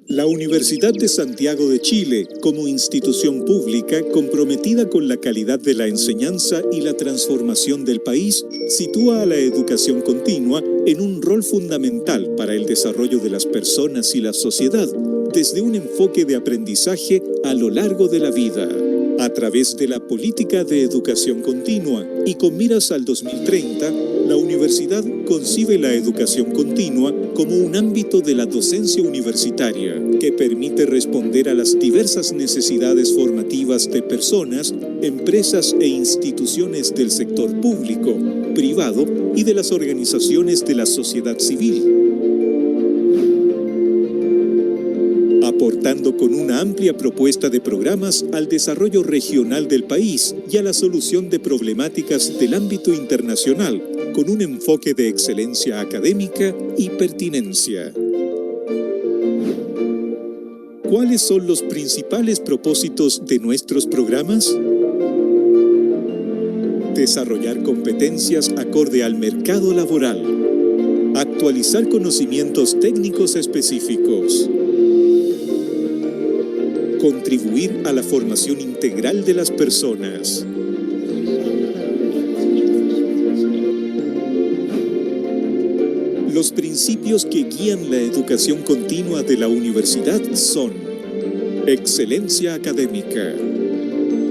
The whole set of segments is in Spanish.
La Universidad de Santiago de Chile, como institución pública comprometida con la calidad de la enseñanza y la transformación del país, sitúa a la educación continua en un rol fundamental para el desarrollo de las personas y la sociedad, desde un enfoque de aprendizaje a lo largo de la vida. A través de la política de educación continua y con miras al 2030, la universidad concibe la educación continua como un ámbito de la docencia universitaria que permite responder a las diversas necesidades formativas de personas, empresas e instituciones del sector público, privado y de las organizaciones de la sociedad civil, aportando con una amplia propuesta de programas al desarrollo regional del país y a la solución de problemáticas del ámbito internacional, con un enfoque de excelencia académica y pertinencia. ¿Cuáles son los principales propósitos de nuestros programas? Desarrollar competencias acorde al mercado laboral. Actualizar conocimientos técnicos específicos. Contribuir a la formación integral de las personas. Los principios que guían la educación continua de la universidad son excelencia académica,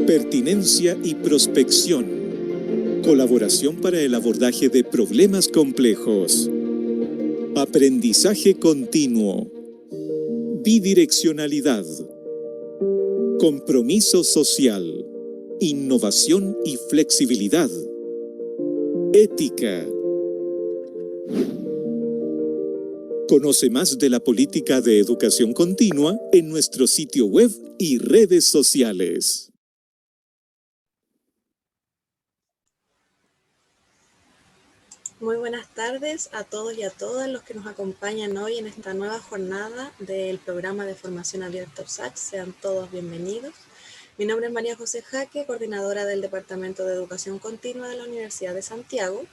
pertinencia y prospección, colaboración para el abordaje de problemas complejos, aprendizaje continuo, bidireccionalidad, compromiso social, innovación y flexibilidad, ética. Conoce más de la política de educación continua en nuestro sitio web y redes sociales. Muy buenas tardes a todos y a todas los que nos acompañan hoy en esta nueva jornada del programa de formación abierta USACH. Sean todos bienvenidos. Mi nombre es María José Jaque, coordinadora del Departamento de Educación Continua de la Universidad de Santiago.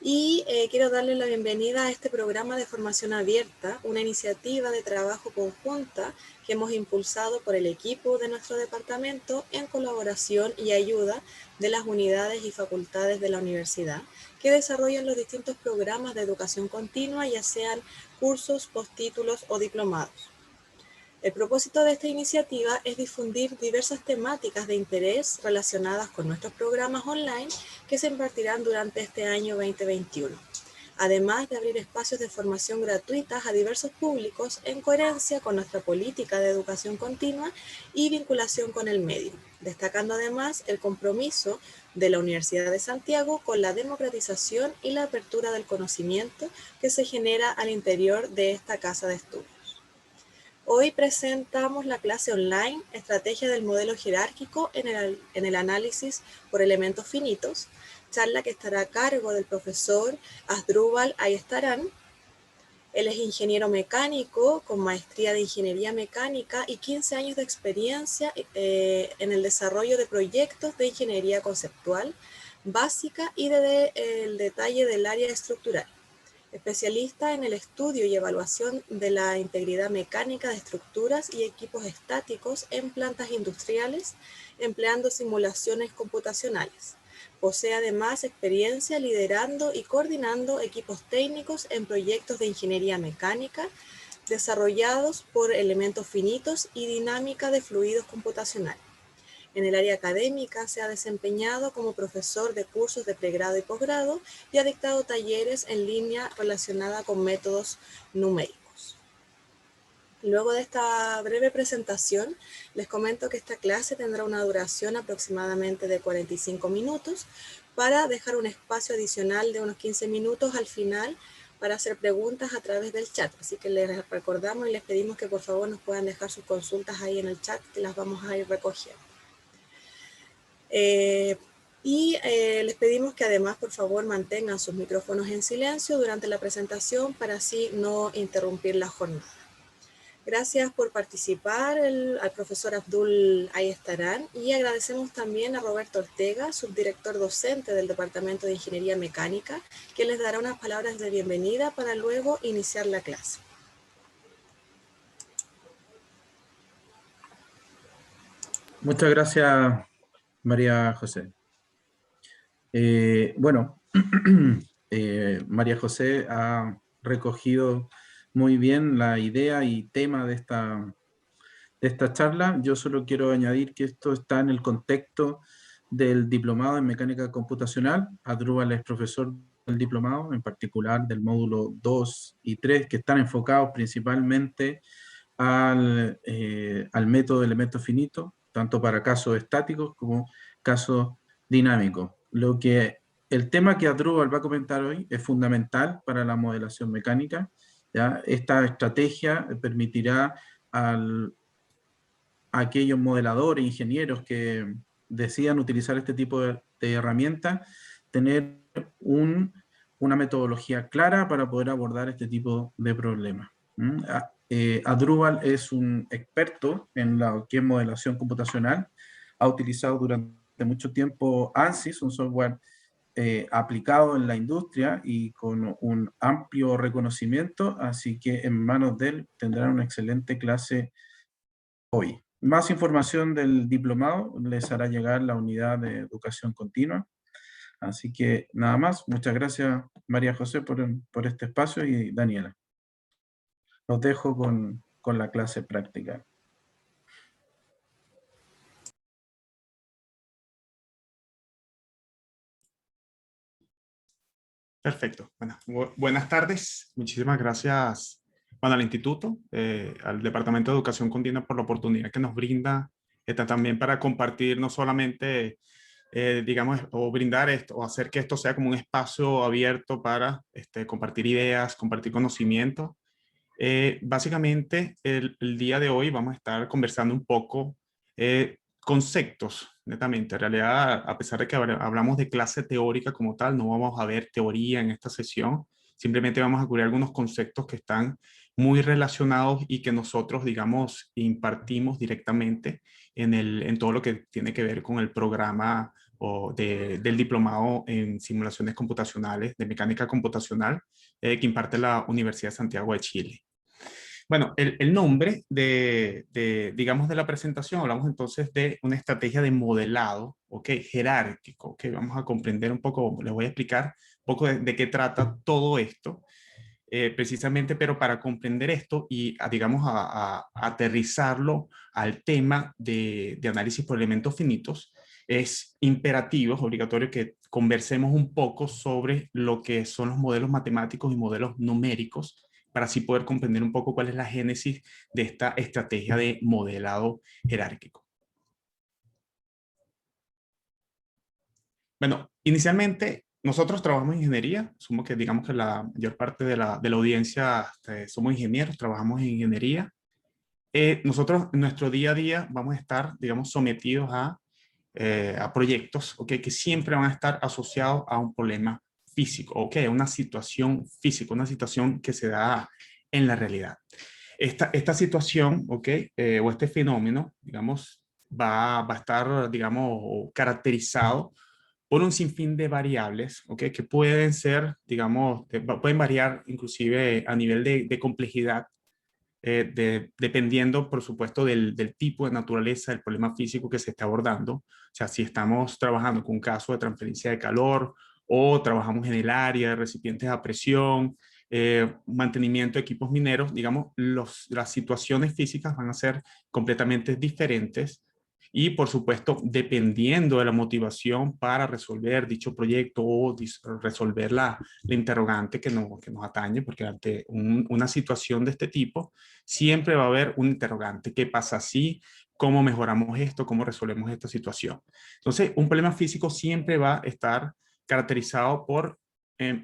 Y quiero darles la bienvenida a este programa de formación abierta, una iniciativa de trabajo conjunta que hemos impulsado por el equipo de nuestro departamento en colaboración y ayuda de las unidades y facultades de la universidad que desarrollan los distintos programas de educación continua, ya sean cursos, postítulos o diplomados. El propósito de esta iniciativa es difundir diversas temáticas de interés relacionadas con nuestros programas online que se impartirán durante este año 2021, además de abrir espacios de formación gratuitas a diversos públicos en coherencia con nuestra política de educación continua y vinculación con el medio, destacando además el compromiso de la Universidad de Santiago con la democratización y la apertura del conocimiento que se genera al interior de esta casa de estudios. Hoy presentamos la clase online Estrategia del modelo jerárquico en el análisis por elementos finitos, charla que estará a cargo del profesor Asdrúbal Ayestarán. Él es ingeniero mecánico con maestría de ingeniería mecánica y 15 años de experiencia en el desarrollo de proyectos de ingeniería conceptual, básica y el detalle del área estructural. Especialista en el estudio y evaluación de la integridad mecánica de estructuras y equipos estáticos en plantas industriales, empleando simulaciones computacionales. Posee además experiencia liderando y coordinando equipos técnicos en proyectos de ingeniería mecánica desarrollados por elementos finitos y dinámica de fluidos computacionales. En el área académica se ha desempeñado como profesor de cursos de pregrado y posgrado y ha dictado talleres en línea relacionada con métodos numéricos. Luego de esta breve presentación, les comento que esta clase tendrá una duración aproximadamente de 45 minutos para dejar un espacio adicional de unos 15 minutos al final para hacer preguntas a través del chat. Así que les recordamos y les pedimos que por favor nos puedan dejar sus consultas ahí en el chat, que las vamos a ir recogiendo. Les pedimos que además por favor mantengan sus micrófonos en silencio durante la presentación para así no interrumpir la jornada. Gracias por participar al profesor Abdul Ayestarán y agradecemos también a Roberto Ortega, subdirector docente del Departamento de Ingeniería Mecánica, que les dará unas palabras de bienvenida para luego iniciar la clase. Muchas gracias, María José. María José ha recogido muy bien la idea y tema de esta charla. Yo solo quiero añadir que esto está en el contexto del diplomado en mecánica computacional. Adrúbal es profesor del diplomado, en particular del módulo 2 y 3, que están enfocados principalmente al método de elementos finitos, tanto para casos estáticos como casos dinámicos. El tema que Adrúbal va a comentar hoy es fundamental para la modelación mecánica. ¿Ya? Esta estrategia permitirá a aquellos modeladores, ingenieros que decidan utilizar este tipo de herramientas, tener una metodología clara para poder abordar este tipo de problemas. Adrúbal es un experto en lo que es modelación computacional. Ha utilizado durante mucho tiempo ANSYS, un software aplicado en la industria y con un amplio reconocimiento, así que en manos de él tendrán una excelente clase hoy. Más información del diplomado les hará llegar la unidad de educación continua. Así que nada más. Muchas gracias, María José, por este espacio, y Daniela. Los dejo con la clase práctica. Perfecto. Bueno, buenas tardes. Muchísimas gracias, al Instituto, al Departamento de Educación Continua por la oportunidad que nos brinda también para compartir no solamente, digamos, o brindar esto, o hacer que esto sea como un espacio abierto para compartir ideas, compartir conocimiento. Básicamente, el día de hoy vamos a estar conversando un poco conceptos, netamente. En realidad, a pesar de que hablamos de clase teórica como tal, no vamos a ver teoría en esta sesión. Simplemente vamos a cubrir algunos conceptos que están muy relacionados y que nosotros, digamos, impartimos directamente en todo lo que tiene que ver con el programa del diplomado en simulaciones computacionales, de mecánica computacional, que imparte la Universidad de Santiago de Chile. Bueno, el nombre digamos, de la presentación, hablamos entonces de una estrategia de modelado, ¿ok? Jerárquico, ¿ok? Vamos a comprender un poco, les voy a explicar un poco de qué trata todo esto, precisamente, pero para comprender esto y, digamos, a aterrizarlo al tema de análisis por elementos finitos, es imperativo, es obligatorio que conversemos un poco sobre lo que son los modelos matemáticos y modelos numéricos, para así poder comprender un poco cuál es la génesis de esta estrategia de modelado jerárquico. Bueno, inicialmente nosotros trabajamos en ingeniería, asumo que digamos que la mayor parte de la audiencia somos ingenieros, trabajamos en ingeniería. Nosotros en nuestro día a día vamos a estar, digamos, sometidos a proyectos, ¿okay? Que siempre van a estar asociados a un problema físico, ¿okay? A una situación física, una situación que se da en la realidad. Esta situación, ¿okay? O este fenómeno, digamos, va a estar, digamos, caracterizado por un sinfín de variables, ¿okay? Que pueden ser, digamos, pueden variar inclusive a nivel de complejidad, dependiendo, por supuesto, del tipo de naturaleza del problema físico que se está abordando. O sea, si estamos trabajando con un caso de transferencia de calor o trabajamos en el área de recipientes a presión, mantenimiento de equipos mineros, digamos, las situaciones físicas van a ser completamente diferentes. Y, por supuesto, dependiendo de la motivación para resolver dicho proyecto o resolver la interrogante que nos atañe, porque ante una situación de este tipo, siempre va a haber un interrogante. ¿Qué pasa si? ¿Cómo mejoramos esto? ¿Cómo resolvemos esta situación? Entonces, un problema físico siempre va a estar caracterizado por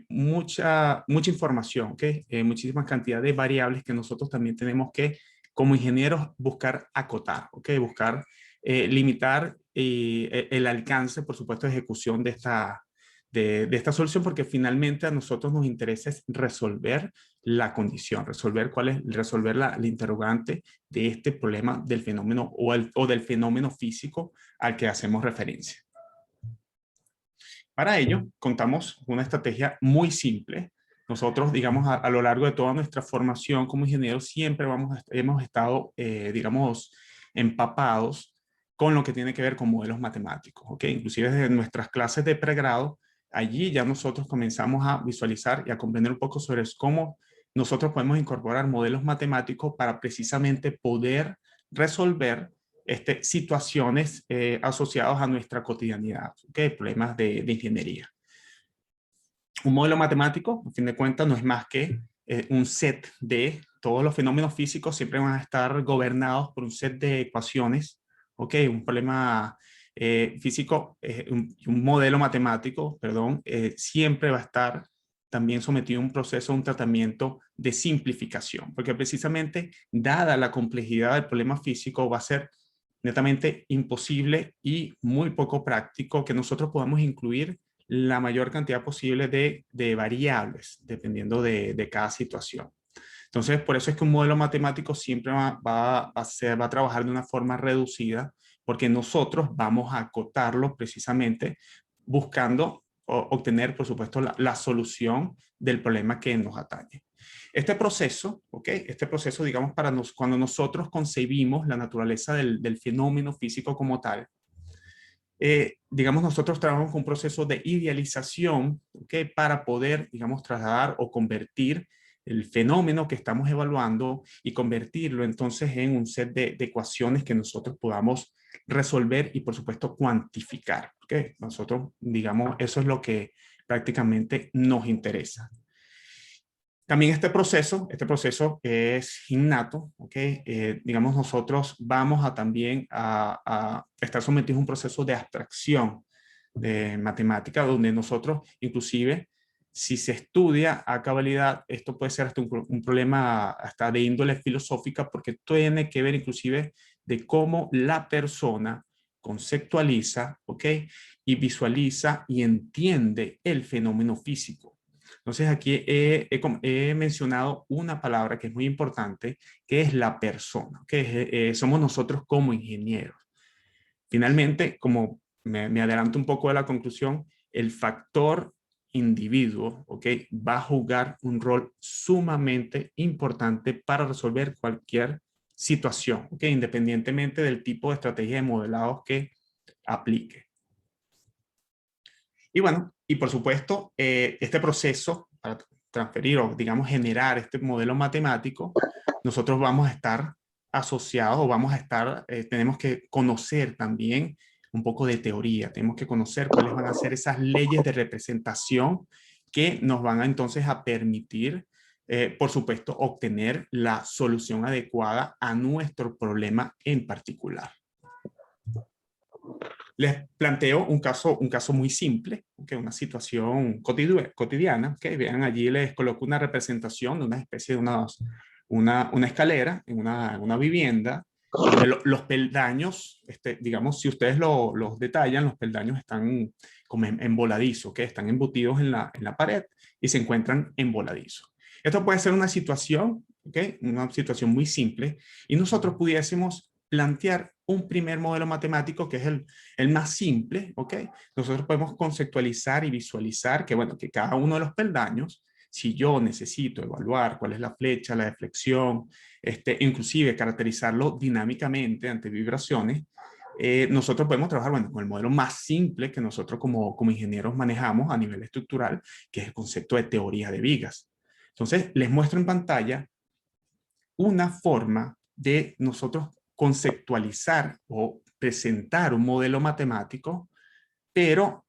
mucha información, ¿okay? Muchísima cantidad de variables que nosotros también tenemos que, como ingenieros, buscar acotar, ¿okay? Buscar limitar el alcance, por supuesto, de ejecución de esta solución, porque finalmente a nosotros nos interesa es resolver la condición, resolver la interrogante de este problema del fenómeno o del fenómeno físico al que hacemos referencia. Para ello, contamos con una estrategia muy simple. Nosotros, digamos, a lo largo de toda nuestra formación como ingenieros, siempre hemos estado, digamos, empapados con lo que tiene que ver con modelos matemáticos, ¿ok? Inclusive desde nuestras clases de pregrado, allí ya nosotros comenzamos a visualizar y a comprender un poco sobre cómo nosotros podemos incorporar modelos matemáticos para precisamente poder resolver situaciones asociadas a nuestra cotidianidad, ¿okay? Problemas de ingeniería. Un modelo matemático, a fin de cuentas, no es más que un set de todos los fenómenos físicos, siempre van a estar gobernados por un set de ecuaciones, ¿ok? Un problema físico, un modelo matemático, perdón, siempre va a estar también sometido a un proceso, un tratamiento de simplificación, porque precisamente, dada la complejidad del problema físico, va a ser netamente imposible y muy poco práctico que nosotros podamos incluir la mayor cantidad posible de variables, dependiendo de cada situación. Entonces, por eso es que un modelo matemático siempre va a trabajar de una forma reducida, porque nosotros vamos a acotarlo precisamente buscando obtener, por supuesto, la solución del problema que nos atañe. Este proceso, ¿ok? Este proceso, digamos, cuando nosotros concebimos la naturaleza del fenómeno físico como tal, digamos, nosotros trabajamos con un proceso de idealización, ¿ok? Para poder, digamos, trasladar o convertir el fenómeno que estamos evaluando y convertirlo entonces en un set de ecuaciones que nosotros podamos resolver y, por supuesto, cuantificar, ¿ok? Nosotros, digamos, eso es lo que prácticamente nos interesa. También este proceso es innato, ¿ok? Digamos, nosotros vamos también a estar sometidos a un proceso de abstracción de matemática, donde nosotros, inclusive, si se estudia a cabalidad, esto puede ser hasta un problema hasta de índole filosófica, porque tiene que ver inclusive de cómo la persona conceptualiza, ¿ok? Y visualiza y entiende el fenómeno físico. Entonces aquí he mencionado una palabra que es muy importante, que es la persona, que somos nosotros como ingenieros. Finalmente, como me adelanto un poco de la conclusión, el factor individuo, ¿ok? Va a jugar un rol sumamente importante para resolver cualquier situación, ¿ok? Independientemente del tipo de estrategia de modelados que aplique. Y bueno, y por supuesto, este proceso para transferir o, digamos, generar este modelo matemático, nosotros vamos a estar asociados o tenemos que conocer también un poco de teoría, tenemos que conocer cuáles van a ser esas leyes de representación que nos van entonces a permitir, por supuesto, obtener la solución adecuada a nuestro problema en particular. Les planteo un caso muy simple, ¿okay? Una situación cotidiana, ¿okay? Vean, allí les coloco una representación de una especie de una escalera en una vivienda, donde los peldaños, digamos, si ustedes los detallan, los peldaños están como en voladizo, ¿okay? Están embutidos en la pared y se encuentran en voladizo. Esto puede ser una situación, ¿okay? Una situación muy simple, y nosotros pudiésemos plantear un primer modelo matemático que es el más simple, ¿ok? Nosotros podemos conceptualizar y visualizar que, bueno, que cada uno de los peldaños, si yo necesito evaluar cuál es la flecha, la deflexión, inclusive caracterizarlo dinámicamente ante vibraciones, nosotros podemos trabajar, bueno, con el modelo más simple que nosotros como ingenieros manejamos a nivel estructural, que es el concepto de teoría de vigas. Entonces, les muestro en pantalla una forma de nosotros conceptualizar o presentar un modelo matemático, pero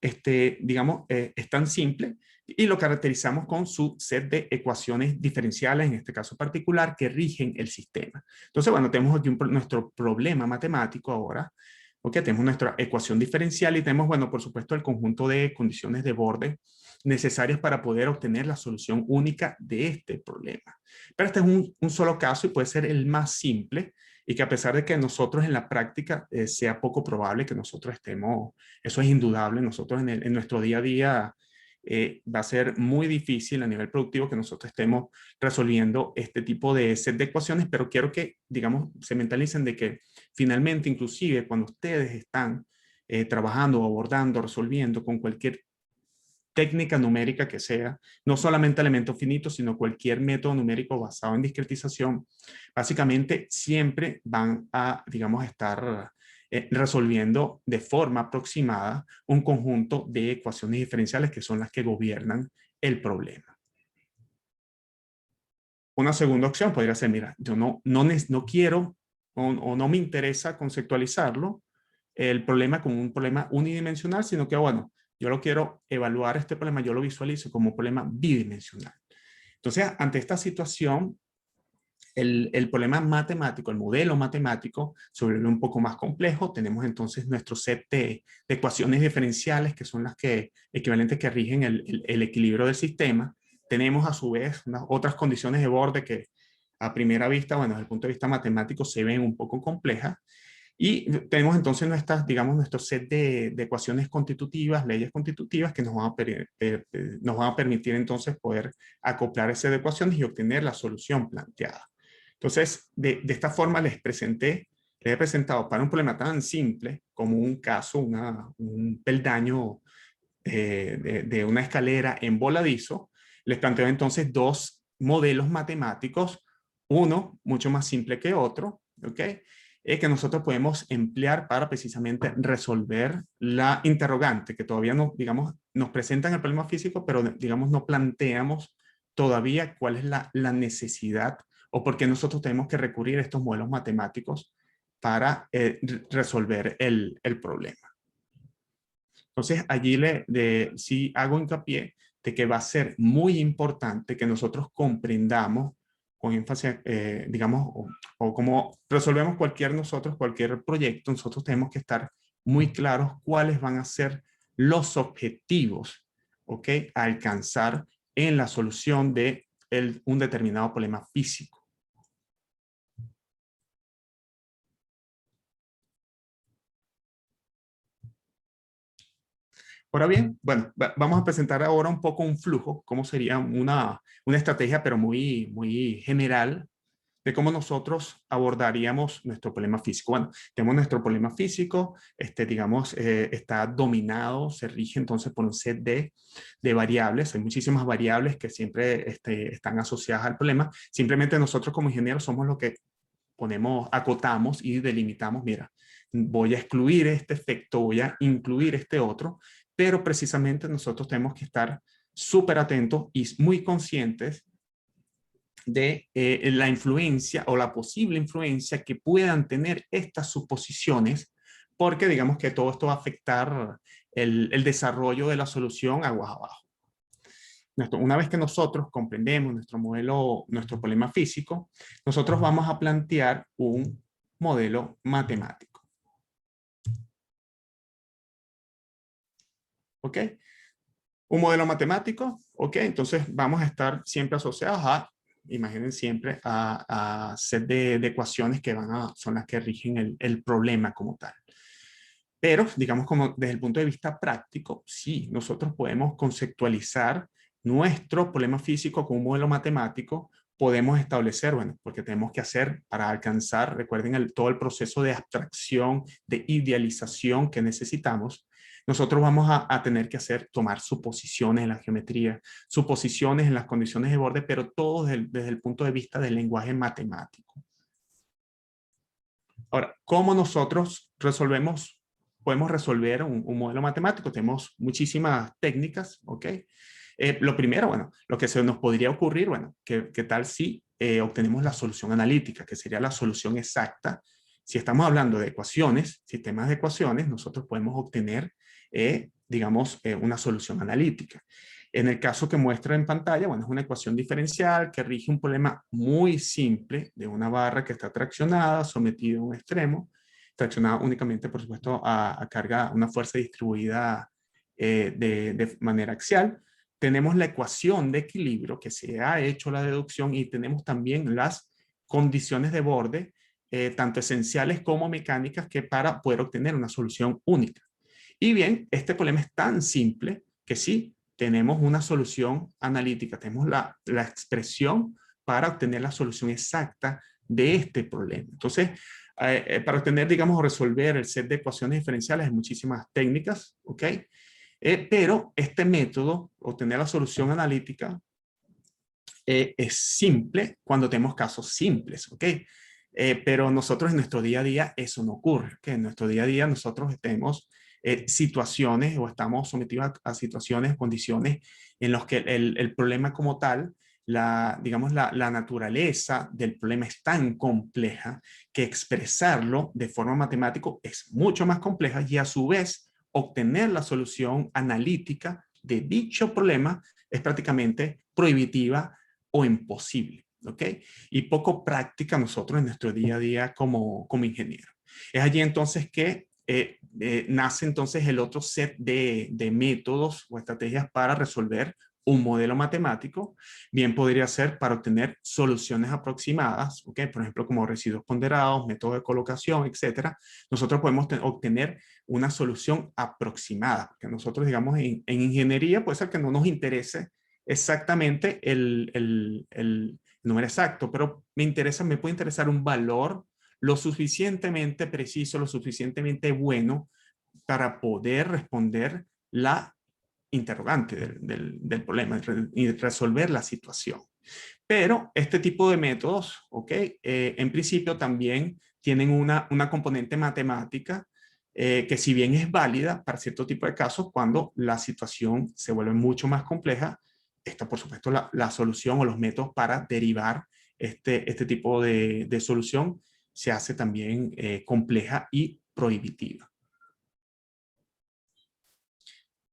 digamos, es tan simple y lo caracterizamos con su set de ecuaciones diferenciales, en este caso particular, que rigen el sistema. Entonces, bueno, tenemos aquí nuestro problema matemático ahora, porque tenemos nuestra ecuación diferencial y tenemos, bueno, por supuesto, el conjunto de condiciones de borde necesarias para poder obtener la solución única de este problema. Pero este es un solo caso y puede ser el más simple, y que a pesar de que nosotros en la práctica sea poco probable que nosotros estemos, eso es indudable, nosotros en nuestro día a día va a ser muy difícil a nivel productivo que nosotros estemos resolviendo este tipo de set de ecuaciones, pero quiero que, digamos, se mentalicen de que finalmente, inclusive cuando ustedes están trabajando, abordando, resolviendo con cualquier técnica numérica que sea, no solamente elementos finitos, sino cualquier método numérico basado en discretización, básicamente siempre van a, digamos, estar resolviendo de forma aproximada un conjunto de ecuaciones diferenciales que son las que gobiernan el problema. Una segunda opción podría ser, mira, yo no quiero o no me interesa conceptualizarlo el problema como un problema unidimensional, sino que, bueno, yo lo quiero evaluar este problema, yo lo visualizo como un problema bidimensional. Entonces, ante esta situación, el problema matemático, el modelo matemático, se vuelve un poco más complejo. Tenemos entonces nuestro set de ecuaciones diferenciales, que son las equivalentes que rigen el equilibrio del sistema. Tenemos a su vez otras condiciones de borde que a primera vista, bueno, desde el punto de vista matemático, se ven un poco complejas. Y tenemos entonces nuestro set de ecuaciones constitutivas, leyes constitutivas que nos van a permitir entonces poder acoplar esas ecuaciones y obtener la solución planteada. Entonces, de esta forma les he presentado para un problema tan simple como un caso, un peldaño de una escalera en voladizo, les planteo entonces dos modelos matemáticos, uno mucho más simple que otro, ¿ok? Que nosotros podemos emplear para precisamente resolver la interrogante que todavía no, digamos, nos presentan el problema físico, pero digamos no planteamos todavía cuál es la necesidad o por qué nosotros tenemos que recurrir a estos modelos matemáticos para resolver el problema. Entonces allí sí hago hincapié de que va a ser muy importante que nosotros comprendamos con énfasis, digamos, o como resolvemos cualquier proyecto, nosotros tenemos que estar muy claros cuáles van a ser los objetivos, ¿ok?, a alcanzar en la solución de un determinado problema físico. Ahora bien, bueno, vamos a presentar ahora un poco un flujo, cómo sería una estrategia, pero muy, muy general, de cómo nosotros abordaríamos nuestro problema físico. Bueno, tenemos nuestro problema físico, digamos, está dominado, se rige entonces por un set de variables. Hay muchísimas variables que siempre están asociadas al problema. Simplemente nosotros como ingenieros somos los que acotamos y delimitamos, mira, voy a excluir este efecto, voy a incluir este otro, pero precisamente nosotros tenemos que estar súper atentos y muy conscientes de la influencia o la posible influencia que puedan tener estas suposiciones, porque digamos que todo esto va a afectar el desarrollo de la solución aguas abajo. Una vez que nosotros comprendemos nuestro modelo, nuestro problema físico, nosotros vamos a plantear un modelo matemático. ¿Ok? Un modelo matemático, ¿ok? Entonces vamos a estar siempre asociados a, imaginen siempre, a set de ecuaciones que son las que rigen el problema como tal. Pero, digamos, como desde el punto de vista práctico, sí, nosotros podemos conceptualizar nuestro problema físico con un modelo matemático, podemos establecer, bueno, porque tenemos que hacer para alcanzar, recuerden todo el proceso de abstracción, de idealización que necesitamos, nosotros vamos a tener que tomar suposiciones en la geometría, suposiciones en las condiciones de borde, pero todo desde el punto de vista del lenguaje matemático. Ahora, ¿cómo nosotros podemos resolver un modelo matemático? Tenemos muchísimas técnicas, ¿ok? Lo primero, bueno, lo que se nos podría ocurrir, bueno, ¿qué tal si obtenemos la solución analítica, que sería la solución exacta? Si estamos hablando de ecuaciones, sistemas de ecuaciones, nosotros podemos obtener, digamos, una solución analítica. En el caso que muestra en pantalla, bueno, es una ecuación diferencial que rige un problema muy simple de una barra que está traccionada, sometida a un extremo, traccionada únicamente, por supuesto, a carga, una fuerza distribuida de manera axial. Tenemos la ecuación de equilibrio que se ha hecho la deducción y tenemos también las condiciones de borde, tanto esenciales como mecánicas, que para poder obtener una solución única. Y bien, este problema es tan simple que sí, tenemos una solución analítica, tenemos la expresión para obtener la solución exacta de este problema. Entonces, para obtener, digamos, o resolver el set de ecuaciones diferenciales hay muchísimas técnicas, ¿ok? Pero este método, obtener la solución analítica, es simple cuando tenemos casos simples, ¿ok? Pero nosotros en nuestro día a día eso no ocurre, ¿ok? En nuestro día a día nosotros tenemos situaciones o estamos sometidos a situaciones, condiciones en las que el problema como tal, digamos, la naturaleza del problema es tan compleja que expresarlo de forma matemática es mucho más compleja y a su vez obtener la solución analítica de dicho problema es prácticamente prohibitiva o imposible, ¿ok? Y poco práctica nosotros en nuestro día a día como ingeniero. Es allí entonces que nace entonces el otro set de métodos o estrategias para resolver un modelo matemático. Bien podría ser para obtener soluciones aproximadas, ¿ok? Por ejemplo, como residuos ponderados, métodos de colocación, etcétera. Nosotros podemos obtener una solución aproximada, porque nosotros, digamos, en ingeniería puede ser que no nos interese exactamente el número exacto, pero me puede interesar un valor lo suficientemente preciso, lo suficientemente bueno para poder responder la interrogante del problema y resolver la situación. Pero este tipo de métodos, ¿ok? En principio también tienen una componente matemática que si bien es válida para cierto tipo de casos, cuando la situación se vuelve mucho más compleja, está por supuesto la solución o los métodos para derivar este tipo de solución se hace también compleja y prohibitiva.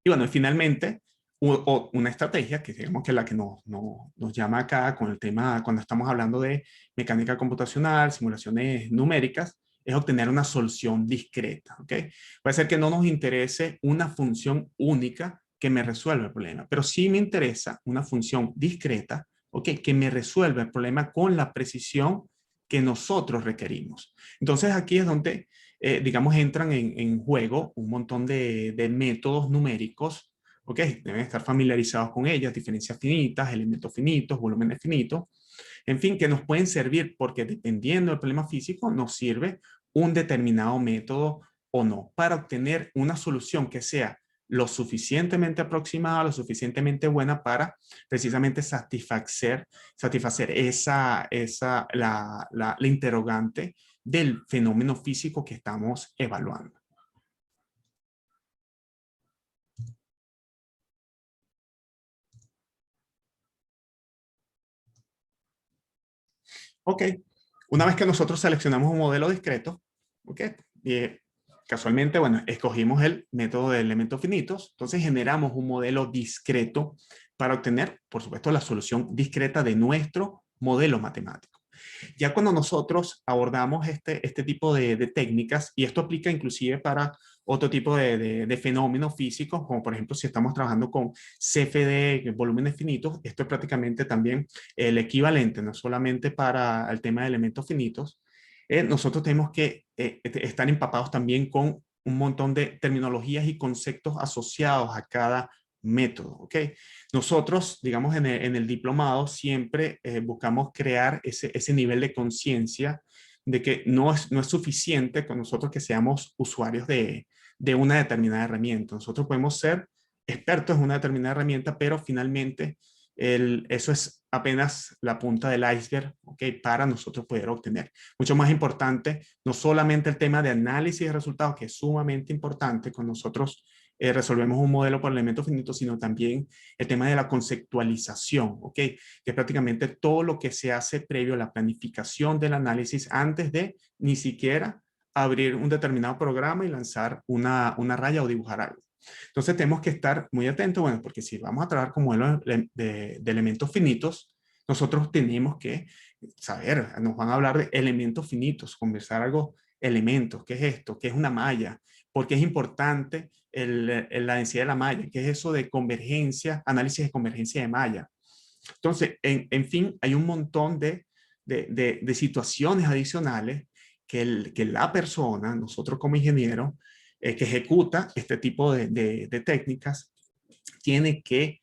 Y bueno, y finalmente, una estrategia que digamos que es la que nos llama acá con el tema, cuando estamos hablando de mecánica computacional, simulaciones numéricas, es obtener una solución discreta, ¿ok? Puede ser que no nos interese una función única que me resuelva el problema, pero sí me interesa una función discreta, ¿ok? Que me resuelva el problema con la precisión que nosotros requerimos. Entonces aquí es donde, digamos, entran en juego un montón de métodos numéricos, ¿ok? Deben estar familiarizados con ellas, diferencias finitas, elementos finitos, volúmenes finitos, en fin, que nos pueden servir porque dependiendo del problema físico nos sirve un determinado método o no para obtener una solución que sea lo suficientemente aproximada, lo suficientemente buena para precisamente satisfacer la interrogante del fenómeno físico que estamos evaluando. Ok, una vez que nosotros seleccionamos un modelo discreto, ok, casualmente, bueno, escogimos el método de elementos finitos, entonces generamos un modelo discreto para obtener, por supuesto, la solución discreta de nuestro modelo matemático. Ya cuando nosotros abordamos este tipo de técnicas, y esto aplica inclusive para otro tipo de fenómenos físicos, como por ejemplo si estamos trabajando con CFD, volúmenes finitos, esto es prácticamente también el equivalente, no solamente para el tema de elementos finitos. Nosotros tenemos que estar empapados también con un montón de terminologías y conceptos asociados a cada método, ¿ok? Nosotros, digamos, en el diplomado siempre buscamos crear ese nivel de conciencia de que no es suficiente con nosotros que seamos usuarios de una determinada herramienta. Nosotros podemos ser expertos en una determinada herramienta, pero finalmente eso es apenas la punta del iceberg, ¿ok? Para nosotros poder obtener. Mucho más importante, no solamente el tema de análisis de resultados, que es sumamente importante con nosotros resolvemos un modelo por elementos finitos, sino también el tema de la conceptualización, ¿ok? Que es prácticamente todo lo que se hace previo a la planificación del análisis antes de ni siquiera abrir un determinado programa y lanzar una raya o dibujar algo. Entonces tenemos que estar muy atentos, bueno, porque si vamos a trabajar con modelos de elementos finitos, nosotros tenemos que saber, nos van a hablar de elementos finitos, conversar algo, elementos, ¿qué es esto? ¿Qué es una malla? ¿Por qué es importante la densidad de la malla? ¿Qué es eso de convergencia, análisis de convergencia de malla? Entonces, en fin, hay un montón de situaciones adicionales que la persona, nosotros como ingenieros, que ejecuta este tipo de técnicas, tiene que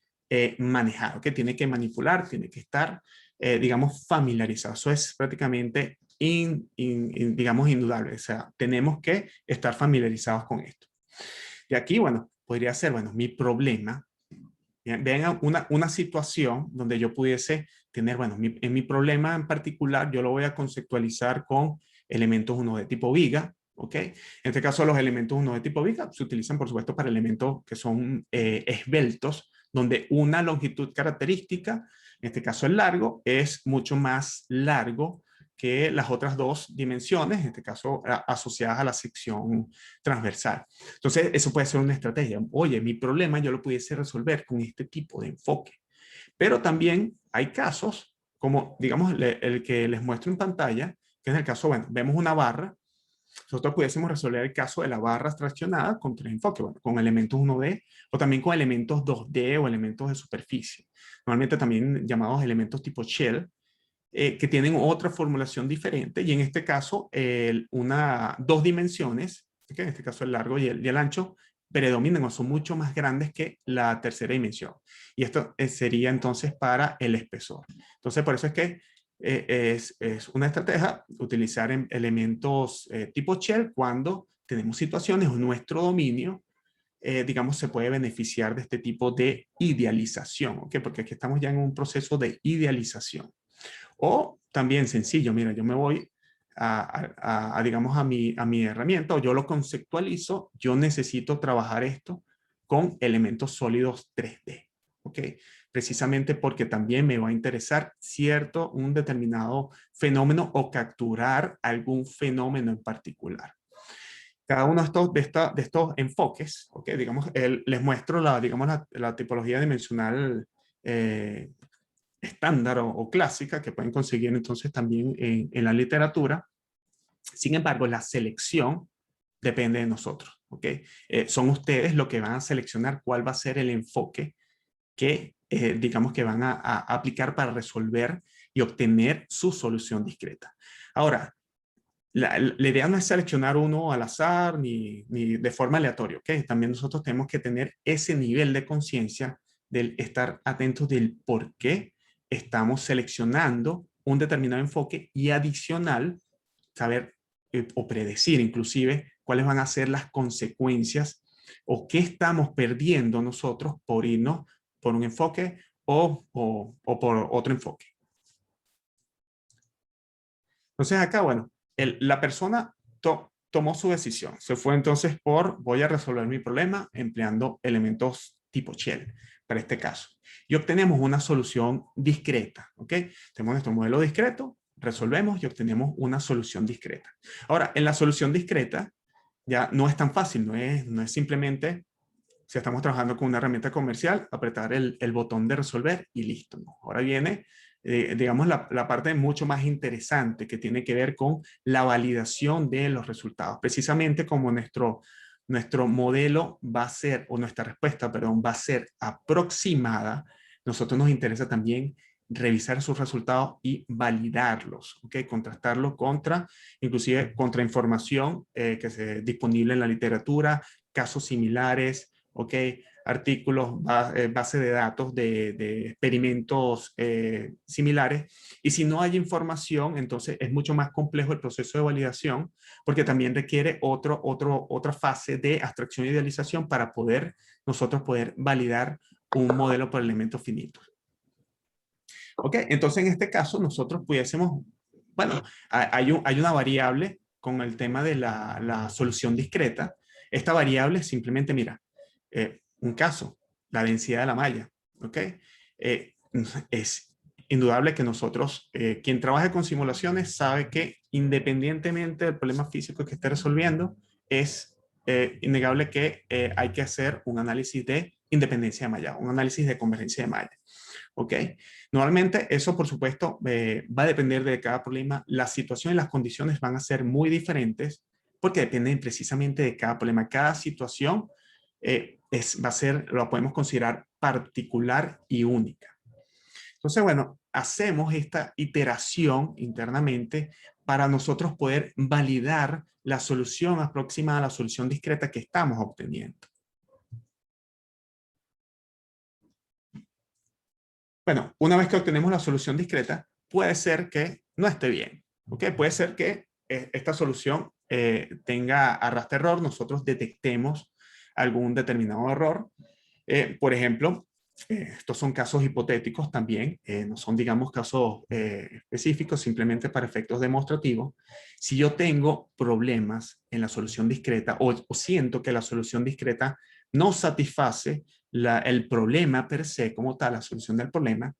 manejar, ¿ok? Tiene que manipular, tiene que estar, digamos, familiarizado. Eso es prácticamente, digamos, indudable. O sea, tenemos que estar familiarizados con esto. Y aquí, bueno, podría ser, bueno, mi problema. Vean una situación donde yo pudiese tener, bueno, en mi problema en particular, yo lo voy a conceptualizar con elementos 1 de tipo viga, ¿ok? En este caso, los elementos 1 de tipo viga se utilizan, por supuesto, para elementos que son esbeltos, donde una longitud característica, en este caso el largo, es mucho más largo que las otras dos dimensiones, en este caso asociadas a la sección transversal. Entonces, eso puede ser una estrategia. Oye, mi problema yo lo pudiese resolver con este tipo de enfoque. Pero también hay casos, como digamos el que les muestro en pantalla, que es el caso, bueno, vemos una barra. Nosotros pudiésemos resolver el caso de la barra abstraccionada con 3 enfoques, bueno, con elementos 1D o también con elementos 2D o elementos de superficie. Normalmente también llamados elementos tipo shell, que tienen otra formulación diferente, y en este caso dos dimensiones, que en este caso el largo y el ancho, predominan o son mucho más grandes que la tercera dimensión. Y esto sería entonces para el espesor. Entonces por eso es que es una estrategia utilizar elementos tipo shell cuando tenemos situaciones o nuestro dominio digamos, se puede beneficiar de este tipo de idealización, ¿ok? Porque aquí estamos ya en un proceso de idealización. O también sencillo, mira, yo me voy digamos, a mi herramienta, o yo lo conceptualizo, yo necesito trabajar esto con elementos sólidos 3D, ¿ok? Precisamente porque también me va a interesar un determinado fenómeno o capturar algún fenómeno en particular. Cada uno de estos enfoques, ¿ok? Digamos, les muestro digamos, la tipología dimensional estándar o clásica que pueden conseguir entonces también en la literatura. Sin embargo, la selección depende de nosotros, ¿ok? Son ustedes los que van a seleccionar cuál va a ser el enfoque que, digamos, que van a aplicar para resolver y obtener su solución discreta. Ahora, la idea no es seleccionar uno al azar ni de forma aleatoria, ¿ok? También nosotros tenemos que tener ese nivel de conciencia del estar atentos del por qué estamos seleccionando un determinado enfoque y adicional saber o predecir inclusive cuáles van a ser las consecuencias o qué estamos perdiendo nosotros por irnos por un enfoque o por otro enfoque. Entonces acá, bueno, la persona tomó su decisión. Se fue entonces voy a resolver mi problema empleando elementos tipo shell, para este caso. Y obtenemos una solución discreta, ¿ok? Tenemos nuestro modelo discreto, resolvemos y obtenemos una solución discreta. Ahora, en la solución discreta ya no es tan fácil, no es simplemente, si estamos trabajando con una herramienta comercial, apretar el botón de resolver y listo, ¿no? Ahora viene digamos, la parte mucho más interesante que tiene que ver con la validación de los resultados. Precisamente como nuestro modelo va a ser, o nuestra respuesta, perdón, va a ser aproximada, nosotros nos interesa también revisar sus resultados y validarlos, ¿ok? Contrastarlos inclusive contra información que es disponible en la literatura, casos similares, ¿ok? Artículos, base de datos de experimentos similares. Y si no hay información, entonces es mucho más complejo el proceso de validación, porque también requiere otra fase de abstracción e idealización para nosotros poder validar un modelo por elementos finitos. ¿Ok? Entonces, en este caso, nosotros pudiésemos, bueno, hay una variable con el tema de la solución discreta. Esta variable simplemente, mira, un caso, la densidad de la malla, ¿ok? Es indudable que nosotros, quien trabaja con simulaciones sabe que independientemente del problema físico que esté resolviendo, es innegable que hay que hacer un análisis de independencia de malla, un análisis de convergencia de malla, ¿ok? Normalmente eso, por supuesto, va a depender de cada problema. La situación y las condiciones van a ser muy diferentes porque dependen precisamente de cada problema. Cada situación lo podemos considerar particular y única. Entonces, bueno, hacemos esta iteración internamente para nosotros poder validar la solución aproximada a la solución discreta que estamos obteniendo. Bueno, una vez que obtenemos la solución discreta, puede ser que no esté bien. ¿Ok? Puede ser que esta solución tenga arrastre error, nosotros detectemos algún determinado error. Por ejemplo, estos son casos hipotéticos también, no son, digamos, casos específicos, simplemente para efectos demostrativos. Si yo tengo problemas en la solución discreta o siento que la solución discreta no satisface el problema per se como tal, la solución del problema,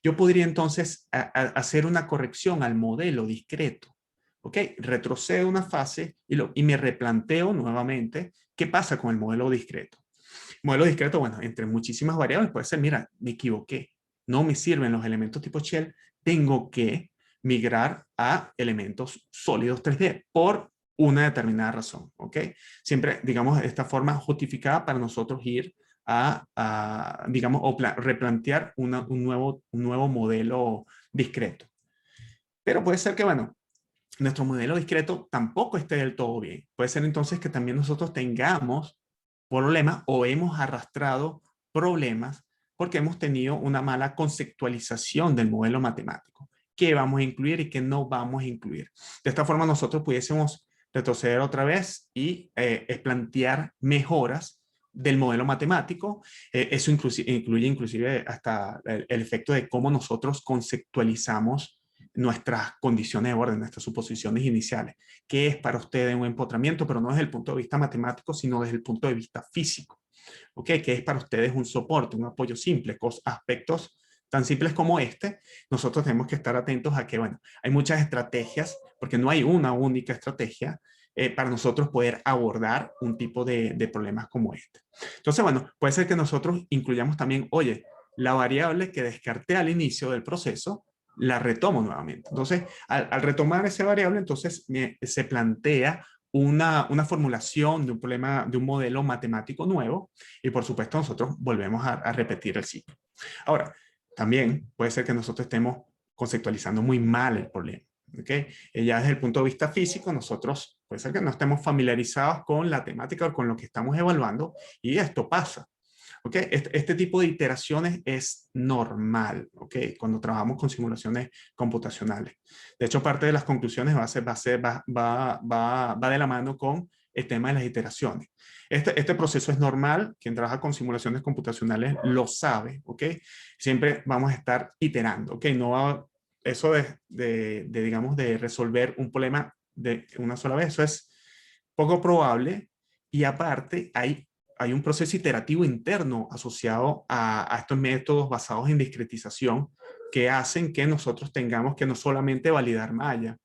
yo podría entonces hacer una corrección al modelo discreto. ¿Ok? Retrocedo una fase y me replanteo nuevamente qué pasa con el modelo discreto. Modelo discreto, bueno, entre muchísimas variables puede ser, mira, me equivoqué, no me sirven los elementos tipo shell, tengo que migrar a elementos sólidos 3D por una determinada razón, ¿ok? Siempre, digamos, de esta forma justificada para nosotros ir digamos, replantear un nuevo modelo discreto. Pero puede ser que, bueno, nuestro modelo discreto tampoco esté del todo bien. Puede ser entonces que también nosotros tengamos problemas o hemos arrastrado problemas porque hemos tenido una mala conceptualización del modelo matemático. ¿Qué vamos a incluir y qué no vamos a incluir? De esta forma nosotros pudiésemos retroceder otra vez y plantear mejoras del modelo matemático. Eso incluye inclusive hasta el efecto de cómo nosotros conceptualizamos nuestras condiciones de orden, nuestras suposiciones iniciales. ¿Qué es para ustedes un empotramiento? Pero no desde el punto de vista matemático, sino desde el punto de vista físico. ¿Ok? ¿Qué es para ustedes un soporte, un apoyo simple? Aspectos tan simples como este, nosotros tenemos que estar atentos a que, bueno, hay muchas estrategias, porque no hay una única estrategia para nosotros poder abordar un tipo de problemas como este. Entonces, bueno, puede ser que nosotros incluyamos también, oye, la variable que descarté al inicio del proceso, la retomo nuevamente. Entonces, al retomar esa variable, entonces se plantea una formulación de un problema, de un modelo matemático nuevo, y por supuesto nosotros volvemos a repetir el ciclo. Ahora, también puede ser que nosotros estemos conceptualizando muy mal el problema. ¿Okay? Ya desde el punto de vista físico, nosotros puede ser que no estemos familiarizados con la temática o con lo que estamos evaluando, y esto pasa. ¿Okay? Este tipo de iteraciones es normal, ¿okay? Cuando trabajamos con simulaciones computacionales. De hecho, parte de las conclusiones va de la mano con el tema de las iteraciones. Este proceso es normal, quien trabaja con simulaciones computacionales lo sabe, ¿ok? Siempre vamos a estar iterando, ¿ok? No va, eso digamos, de resolver un problema de una sola vez, eso es poco probable, y aparte hay un proceso iterativo interno asociado a estos métodos basados en discretización que hacen que nosotros tengamos que no solamente validar malla,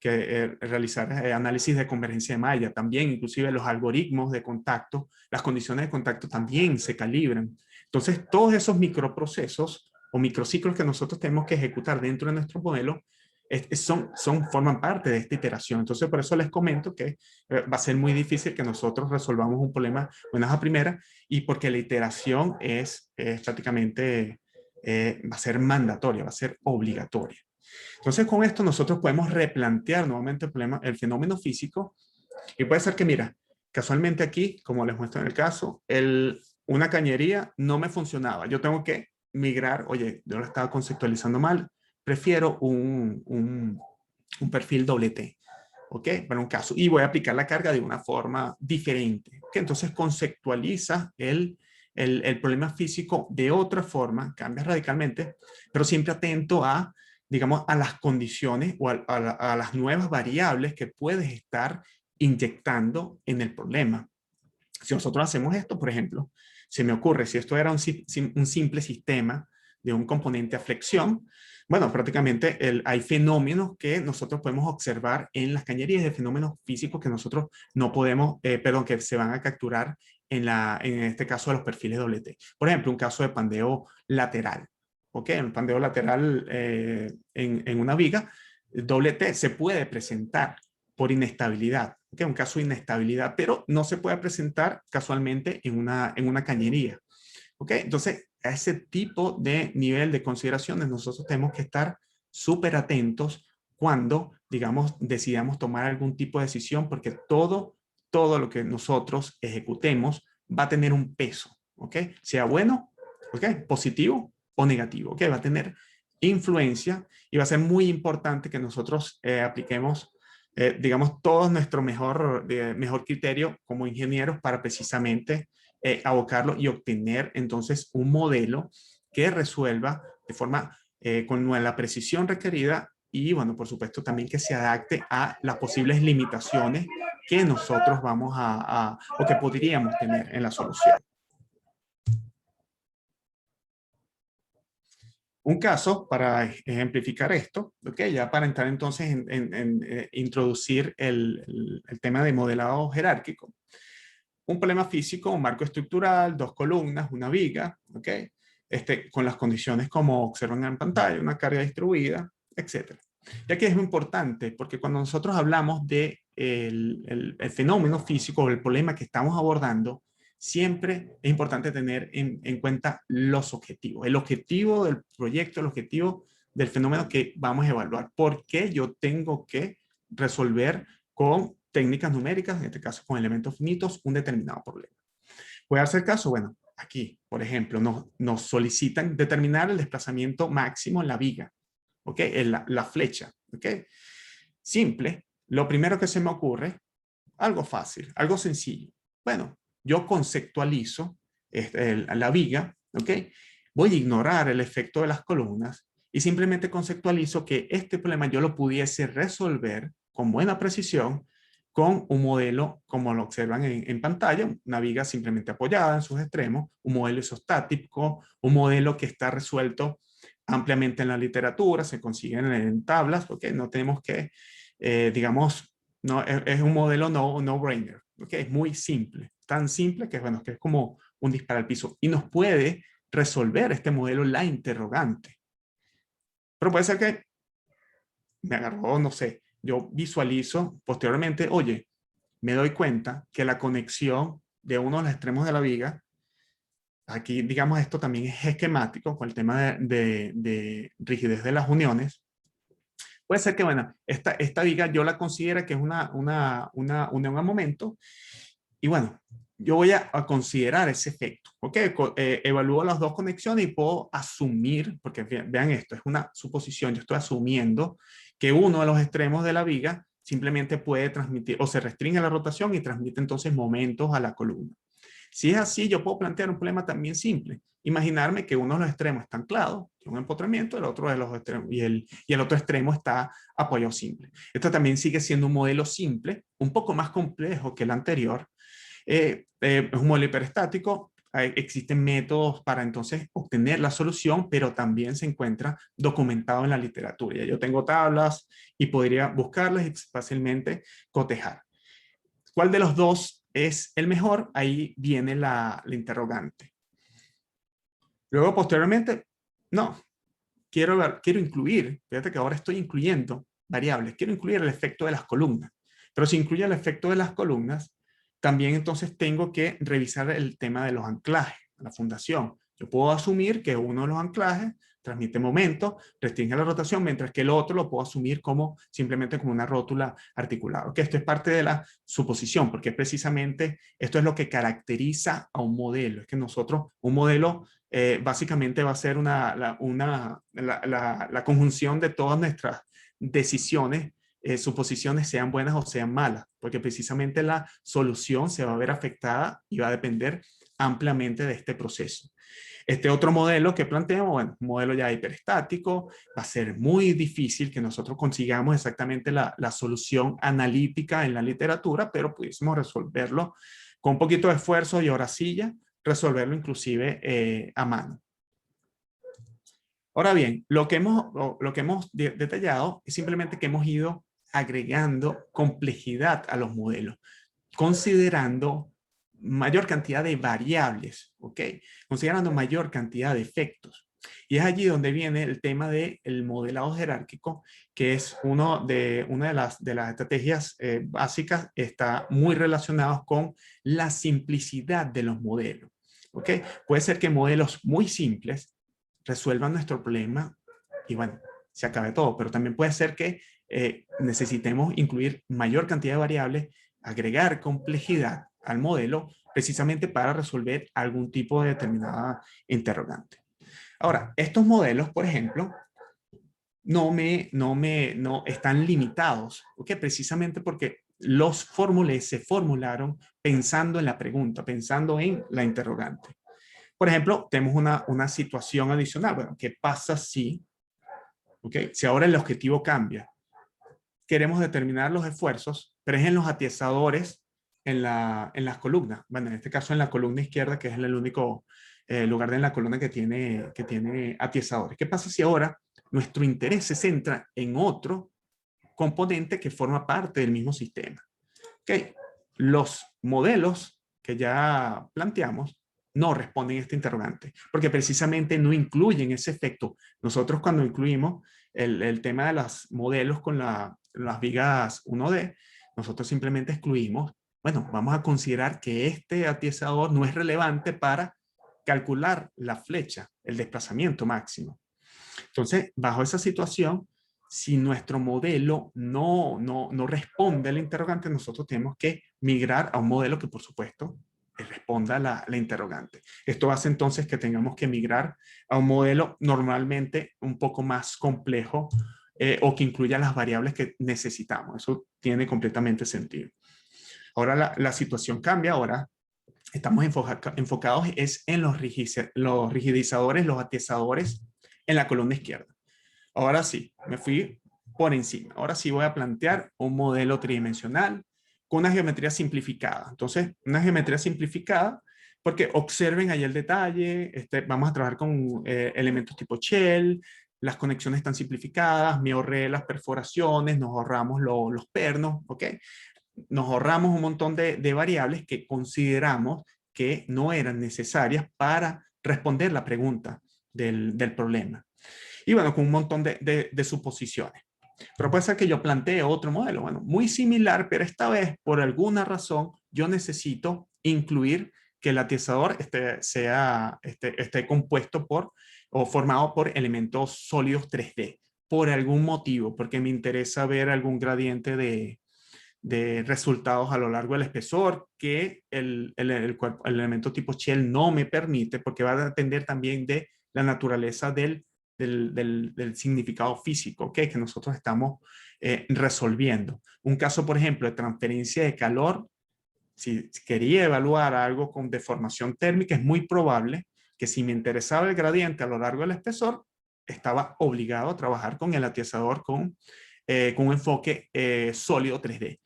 que realizar análisis de convergencia de malla, también inclusive los algoritmos de contacto, las condiciones de contacto también se calibran. Entonces, todos esos microprocesos o microciclos que nosotros tenemos que ejecutar dentro de nuestro modelo forman parte de esta iteración. Entonces, por eso les comento que va a ser muy difícil que nosotros resolvamos un problema buenas a primera, y porque la iteración es prácticamente, va a ser mandatoria, va a ser obligatoria. Entonces, con esto nosotros podemos replantear nuevamente el problema, el fenómeno físico, y puede ser que, mira, casualmente aquí, como les muestro en el caso, una cañería no me funcionaba. Yo tengo que migrar, oye, yo lo estaba conceptualizando mal, prefiero un perfil doble T, ¿ok? Para un caso, y voy a aplicar la carga de una forma diferente, ¿ok? Entonces conceptualiza el problema físico de otra forma, cambia radicalmente, pero siempre atento a, digamos, a las condiciones o a las nuevas variables que puedes estar inyectando en el problema. Si nosotros hacemos esto, por ejemplo, se me ocurre, si esto era un simple sistema de un componente a flexión, bueno, prácticamente hay fenómenos que nosotros podemos observar en las cañerías, de fenómenos físicos que nosotros no podemos, perdón, que se van a capturar en este caso de los perfiles doble T. Por ejemplo, un caso de pandeo lateral. ¿Ok? Un pandeo lateral en una viga, doble T se puede presentar por inestabilidad. ¿Okay? Un caso de inestabilidad, pero no se puede presentar casualmente en una cañería. ¿Okay? Entonces, a ese tipo de nivel de consideraciones nosotros tenemos que estar súper atentos cuando, digamos, decidamos tomar algún tipo de decisión, porque todo lo que nosotros ejecutemos va a tener un peso, ¿ok? Sea bueno, ¿ok? Positivo o negativo, que va a tener influencia y va a ser muy importante que nosotros apliquemos, digamos, todo nuestro mejor criterio como ingenieros para precisamente abocarlo y obtener entonces un modelo que resuelva de forma con la precisión requerida y, bueno, por supuesto también que se adapte a las posibles limitaciones que nosotros vamos o que podríamos tener en la solución. Un caso para ejemplificar esto, ¿okay? Ya para entrar entonces en introducir el tema de modelado jerárquico. Un problema físico, un marco estructural, 2 columnas, una viga, ¿okay? Con las condiciones como observan en pantalla, una carga distribuida, etc. Y aquí es muy importante porque cuando nosotros hablamos de el fenómeno físico o el problema que estamos abordando, siempre es importante tener en cuenta los objetivos. El objetivo del proyecto, el objetivo del fenómeno que vamos a evaluar. ¿Por qué yo tengo que resolver con técnicas numéricas, en este caso con elementos finitos, un determinado problema? ¿Puede hacer caso? Bueno, aquí, por ejemplo, nos solicitan determinar el desplazamiento máximo en la viga, ¿ok? En la flecha, ¿ok? Simple. Lo primero que se me ocurre, algo fácil, algo sencillo. Bueno, yo conceptualizo la viga, ¿ok? Voy a ignorar el efecto de las columnas y simplemente conceptualizo que este problema yo lo pudiese resolver con buena precisión con un modelo, como lo observan en pantalla, una viga simplemente apoyada en sus extremos, un modelo isostático, un modelo que está resuelto ampliamente en la literatura, se consiguen en tablas, porque no tenemos que, digamos, no, es un modelo no-brainer, ¿okay? Es muy simple, tan simple que, bueno, que es como un disparo al piso y nos puede resolver este modelo la interrogante. Pero puede ser que me agarró, no sé, yo visualizo posteriormente, oye, me doy cuenta que la conexión de uno de los extremos de la viga, aquí digamos esto también es esquemático con el tema de rigidez de las uniones. Puede ser que, bueno, esta viga yo la considero que es una unión a momento. Y bueno, yo voy a considerar ese efecto. ¿Ok? Evalúo las dos conexiones y puedo asumir, porque vean esto, es una suposición. Yo estoy asumiendo que uno de los extremos de la viga simplemente puede transmitir o se restringe la rotación y transmite entonces momentos a la columna. Si es así, yo puedo plantear un problema también simple. Imaginarme que uno de los extremos está anclado, un empotramiento, el otro de los extremos, y el otro extremo está apoyado simple. Esto también sigue siendo un modelo simple, un poco más complejo que el anterior. Es un modelo hiperestático. Existen métodos para entonces obtener la solución, pero también se encuentra documentado en la literatura. Ya yo tengo tablas y podría buscarlas y fácilmente cotejar. ¿Cuál de los dos es el mejor? Ahí viene la interrogante. Luego, posteriormente, no, quiero incluir, fíjate que ahora estoy incluyendo variables, quiero incluir el efecto de las columnas. Pero si incluye el efecto de las columnas, también entonces tengo que revisar el tema de los anclajes, la fundación. Yo puedo asumir que uno de los anclajes transmite momento, restringe la rotación, mientras que el otro lo puedo asumir como simplemente como una rótula articulada. Que esto es parte de la suposición, porque precisamente esto es lo que caracteriza a un modelo. Es que nosotros, un modelo básicamente va a ser la conjunción de todas nuestras decisiones, suposiciones, sean buenas o sean malas, porque precisamente la solución se va a ver afectada y va a depender ampliamente de este proceso. Este otro modelo que planteamos, bueno, un modelo ya hiperestático, va a ser muy difícil que nosotros consigamos exactamente la solución analítica en la literatura, pero pudiésemos resolverlo con un poquito de esfuerzo y horacilla, resolverlo inclusive a mano. Ahora bien, lo que hemos detallado es simplemente que hemos ido agregando complejidad a los modelos, considerando mayor cantidad de variables, ¿ok? Considerando mayor cantidad de efectos. Y es allí donde viene el tema del modelado jerárquico, que es una de las estrategias básicas, está muy relacionado con la simplicidad de los modelos, ¿ok? Puede ser que modelos muy simples resuelvan nuestro problema y bueno, se acabe todo, pero también puede ser que necesitemos incluir mayor cantidad de variables, agregar complejidad al modelo precisamente para resolver algún tipo de determinada interrogante. Ahora, estos modelos, por ejemplo, no están limitados, ¿ok? Precisamente porque los formulé, se formularon pensando en la pregunta, pensando en la interrogante. Por ejemplo, tenemos una situación adicional. Bueno, ¿qué pasa si, si ahora el objetivo cambia? Queremos determinar los esfuerzos, pero es en los atiesadores en las columnas. Bueno, en este caso en la columna izquierda, que es el único lugar de la columna que tiene atiesadores. ¿Qué pasa si ahora nuestro interés se centra en otro componente que forma parte del mismo sistema? Okay. Los modelos que ya planteamos no responden a este interrogante, porque precisamente no incluyen ese efecto. Nosotros cuando incluimos el tema de los modelos con las vigas 1D, nosotros simplemente excluimos, bueno, vamos a considerar que este atiesador no es relevante para calcular la flecha, el desplazamiento máximo. Entonces, bajo esa situación, si nuestro modelo no responde al interrogante, nosotros tenemos que migrar a un modelo que, por supuesto, responda a la interrogante. Esto hace entonces que tengamos que migrar a un modelo normalmente un poco más complejo o que incluya las variables que necesitamos. Eso tiene completamente sentido. Ahora la situación cambia. Ahora estamos enfocados en los rigidizadores, los atiesadores en la columna izquierda. Ahora sí, me fui por encima. Ahora sí voy a plantear un modelo tridimensional con una geometría simplificada. Entonces, una geometría simplificada, porque observen ahí el detalle, vamos a trabajar con elementos tipo shell, las conexiones están simplificadas, me ahorré las perforaciones, nos ahorramos los pernos, ¿ok? Nos ahorramos un montón de variables que consideramos que no eran necesarias para responder la pregunta del problema. Y bueno, con un montón de suposiciones. Pero puede ser que yo plantee otro modelo, bueno, muy similar, pero esta vez, por alguna razón, yo necesito incluir que el atiesador esté compuesto o formado por elementos sólidos 3D, por algún motivo, porque me interesa ver algún gradiente de resultados a lo largo del espesor que el elemento tipo shell no me permite, porque va a depender también de la naturaleza del significado físico, ¿okay? Que nosotros estamos resolviendo. Un caso, por ejemplo, de transferencia de calor, si quería evaluar algo con deformación térmica, es muy probable que si me interesaba el gradiente a lo largo del espesor, estaba obligado a trabajar con el atiesador con un enfoque sólido 3D.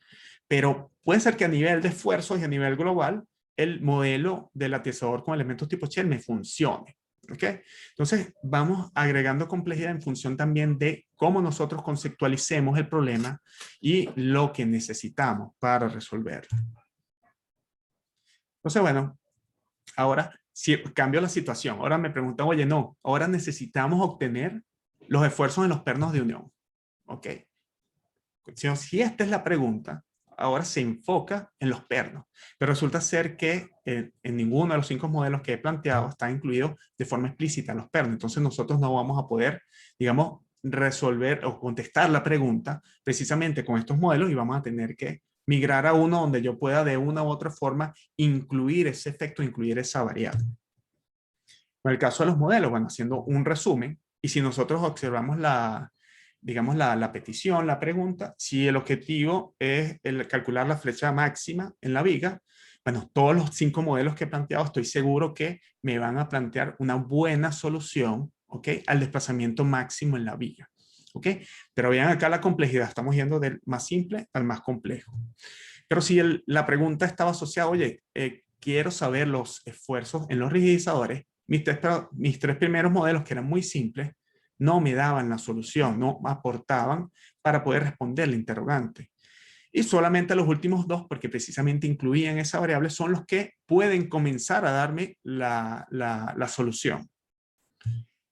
Pero puede ser que a nivel de esfuerzos y a nivel global, el modelo del atiesador con elementos tipo shell me funcione. ¿Okay? Entonces, vamos agregando complejidad en función también de cómo nosotros conceptualicemos el problema y lo que necesitamos para resolverlo. Entonces, bueno, ahora si cambio la situación. Ahora me preguntan, oye, no, ahora necesitamos obtener los esfuerzos en los pernos de unión. ¿Ok? Si esta es la pregunta, ahora se enfoca en los pernos. Pero resulta ser que en ninguno de los 5 modelos que he planteado está incluido de forma explícita los pernos. Entonces nosotros no vamos a poder, digamos, resolver o contestar la pregunta precisamente con estos modelos y vamos a tener que migrar a uno donde yo pueda de una u otra forma incluir ese efecto, incluir esa variable. En el caso de los modelos, bueno, haciendo un resumen, y si nosotros observamos digamos, la petición, la pregunta, si el objetivo es calcular la flecha máxima en la viga, bueno, todos los 5 modelos que he planteado estoy seguro que me van a plantear una buena solución, ¿ok? Al desplazamiento máximo en la viga, ¿ok? Pero vean acá la complejidad, estamos yendo del más simple al más complejo. Pero si la pregunta estaba asociada, oye, quiero saber los esfuerzos en los rigidizadores, mis 3 primeros modelos, que eran muy simples, no me daban la solución, no aportaban para poder responder el interrogante. Y solamente los últimos 2, porque precisamente incluían esa variable, son los que pueden comenzar a darme la solución.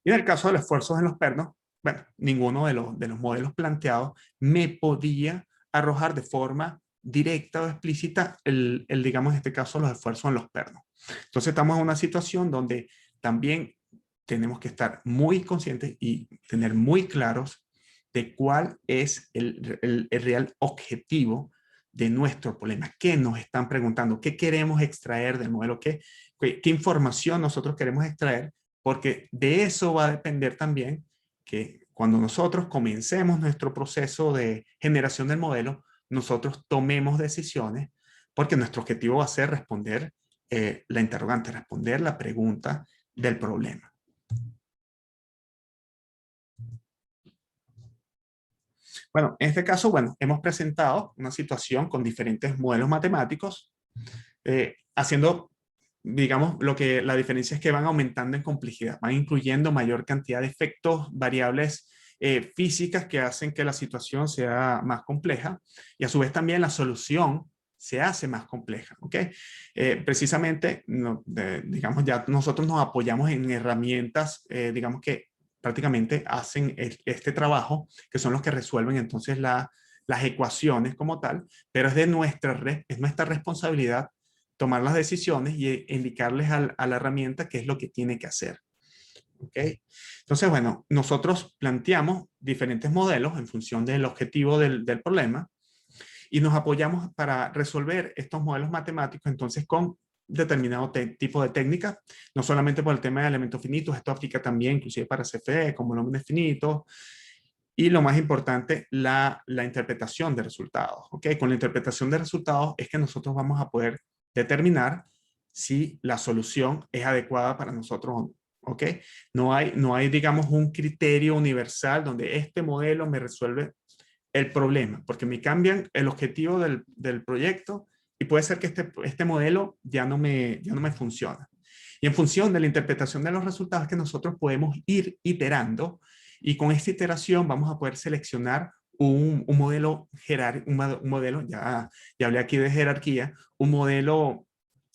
Y en el caso de los esfuerzos en los pernos, bueno, ninguno de los modelos planteados me podía arrojar de forma directa o explícita digamos en este caso, los esfuerzos en los pernos. Entonces estamos en una situación donde también tenemos que estar muy conscientes y tener muy claros de cuál es el real objetivo de nuestro problema. ¿Qué nos están preguntando? ¿Qué queremos extraer del modelo? ¿Qué información nosotros queremos extraer porque de eso va a depender también que cuando nosotros comencemos nuestro proceso de generación del modelo, nosotros tomemos decisiones, porque nuestro objetivo va a ser responder la interrogante, responder la pregunta del problema. Bueno, en este caso, bueno, hemos presentado una situación con diferentes modelos matemáticos, haciendo, digamos, la diferencia es que van aumentando en complejidad, van incluyendo mayor cantidad de efectos, variables físicas que hacen que la situación sea más compleja, y a su vez también la solución se hace más compleja, ¿ok? Precisamente, digamos, ya nosotros nos apoyamos en herramientas, digamos que prácticamente hacen este trabajo, que son los que resuelven entonces las ecuaciones como tal, pero es nuestra responsabilidad tomar las decisiones y indicarles a la herramienta qué es lo que tiene que hacer. ¿Ok? Entonces, bueno, nosotros planteamos diferentes modelos en función del objetivo del problema y nos apoyamos para resolver estos modelos matemáticos entonces con determinado tipo de técnica, no solamente por el tema de elementos finitos, esto aplica también inclusive para CFE, como volúmenes finitos, y lo más importante, la interpretación de resultados. ¿Ok? Con la interpretación de resultados es que nosotros vamos a poder determinar si la solución es adecuada para nosotros o no. ¿Ok? No hay, digamos, un criterio universal donde este modelo me resuelve el problema, porque me cambian el objetivo del proyecto y puede ser que este modelo ya no me funciona. Y en función de la interpretación de los resultados que nosotros podemos ir iterando, y con esta iteración vamos a poder seleccionar un modelo ya hablé aquí de jerarquía, un modelo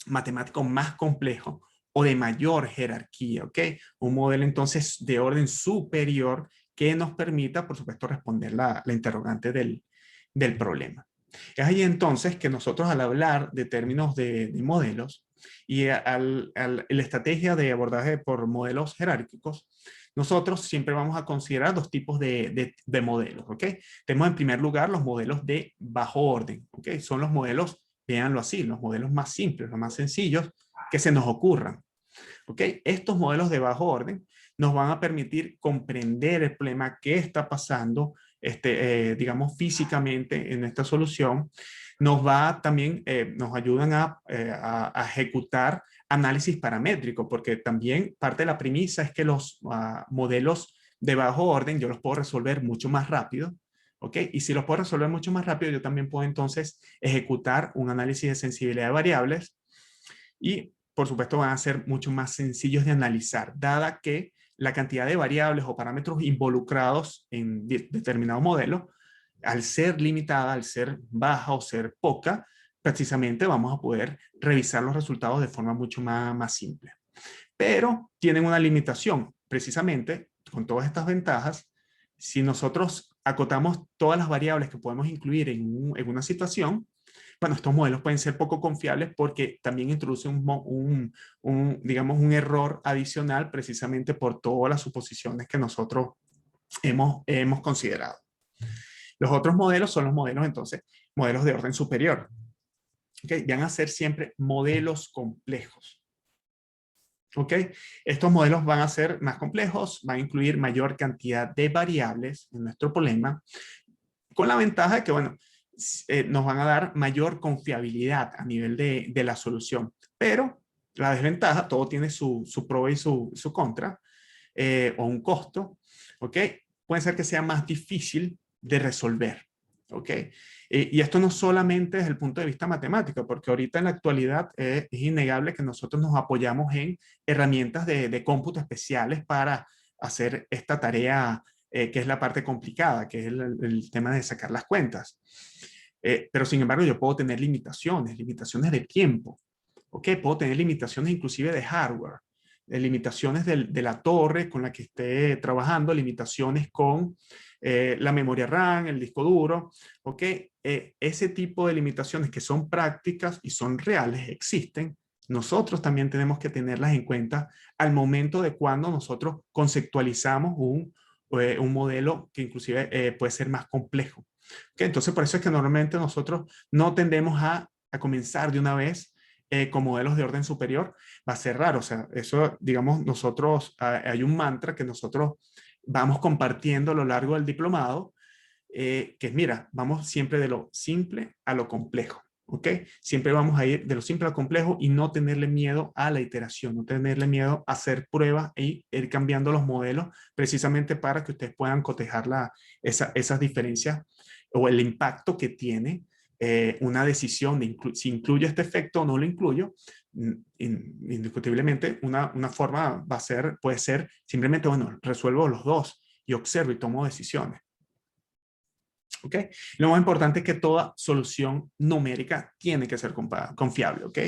matemático más complejo o de mayor jerarquía, ¿ok? Un modelo entonces de orden superior que nos permita, por supuesto, responder la interrogante del problema. Es ahí entonces que nosotros al hablar de términos de modelos y la estrategia de abordaje por modelos jerárquicos, nosotros siempre vamos a considerar dos tipos de modelos, ¿ok? Tenemos en primer lugar los modelos de bajo orden, ¿ok? Son los modelos, véanlo así, los modelos más simples, los más sencillos que se nos ocurran, ¿ok? Estos modelos de bajo orden nos van a permitir comprender el problema que está pasando, digamos, físicamente en esta solución. Nos ayudan a ejecutar análisis paramétrico, porque también parte de la premisa es que los modelos de bajo orden yo los puedo resolver mucho más rápido, ¿ok? Y si los puedo resolver mucho más rápido, yo también puedo entonces ejecutar un análisis de sensibilidad de variables y, por supuesto, van a ser mucho más sencillos de analizar, dada que la cantidad de variables o parámetros involucrados en determinado modelo, al ser limitada, al ser baja o ser poca, precisamente vamos a poder revisar los resultados de forma mucho más simple. Pero tienen una limitación, precisamente con todas estas ventajas, si nosotros acotamos todas las variables que podemos incluir en una situación, bueno, estos modelos pueden ser poco confiables porque también introducen digamos, un error adicional precisamente por todas las suposiciones que nosotros hemos considerado. Los otros modelos son los modelos, entonces, modelos de orden superior. ¿Okay? Van a ser siempre modelos complejos. ¿Ok? Estos modelos van a ser más complejos, van a incluir mayor cantidad de variables en nuestro problema, con la ventaja de que, bueno, nos van a dar mayor confiabilidad a nivel de la solución. Pero la desventaja, todo tiene su pro y su contra, o un costo, ¿ok? Puede ser que sea más difícil de resolver, ¿ok? Y esto no solamente desde el punto de vista matemático, porque ahorita en la actualidad es innegable que nosotros nos apoyamos en herramientas de cómputo especiales para hacer esta tarea que es la parte complicada, que es el tema de sacar las cuentas. Pero sin embargo yo puedo tener limitaciones de tiempo, ¿ok? Puedo tener limitaciones inclusive de hardware, limitaciones de la torre con la que esté trabajando, limitaciones con la memoria RAM, el disco duro, ¿ok? Ese tipo de limitaciones que son prácticas y son reales, existen. Nosotros también tenemos que tenerlas en cuenta al momento de cuando nosotros conceptualizamos un modelo que inclusive puede ser más complejo. ¿Okay? Entonces, por eso es que normalmente nosotros no tendemos a comenzar de una vez con modelos de orden superior, va a ser raro. O sea, eso, digamos, nosotros, hay un mantra que nosotros vamos compartiendo a lo largo del diplomado, que es, mira, vamos siempre de lo simple a lo complejo. ¿Ok? Siempre vamos a ir de lo simple a lo complejo y no tenerle miedo a la iteración, no tenerle miedo a hacer pruebas y ir cambiando los modelos precisamente para que ustedes puedan cotejar esas diferencias o el impacto que tiene una decisión de si incluyo este efecto o no lo incluyo. Indiscutiblemente una forma puede ser simplemente, bueno, resuelvo los dos y observo y tomo decisiones. ¿Ok? Lo más importante es que toda solución numérica tiene que ser confiable. ¿Ok?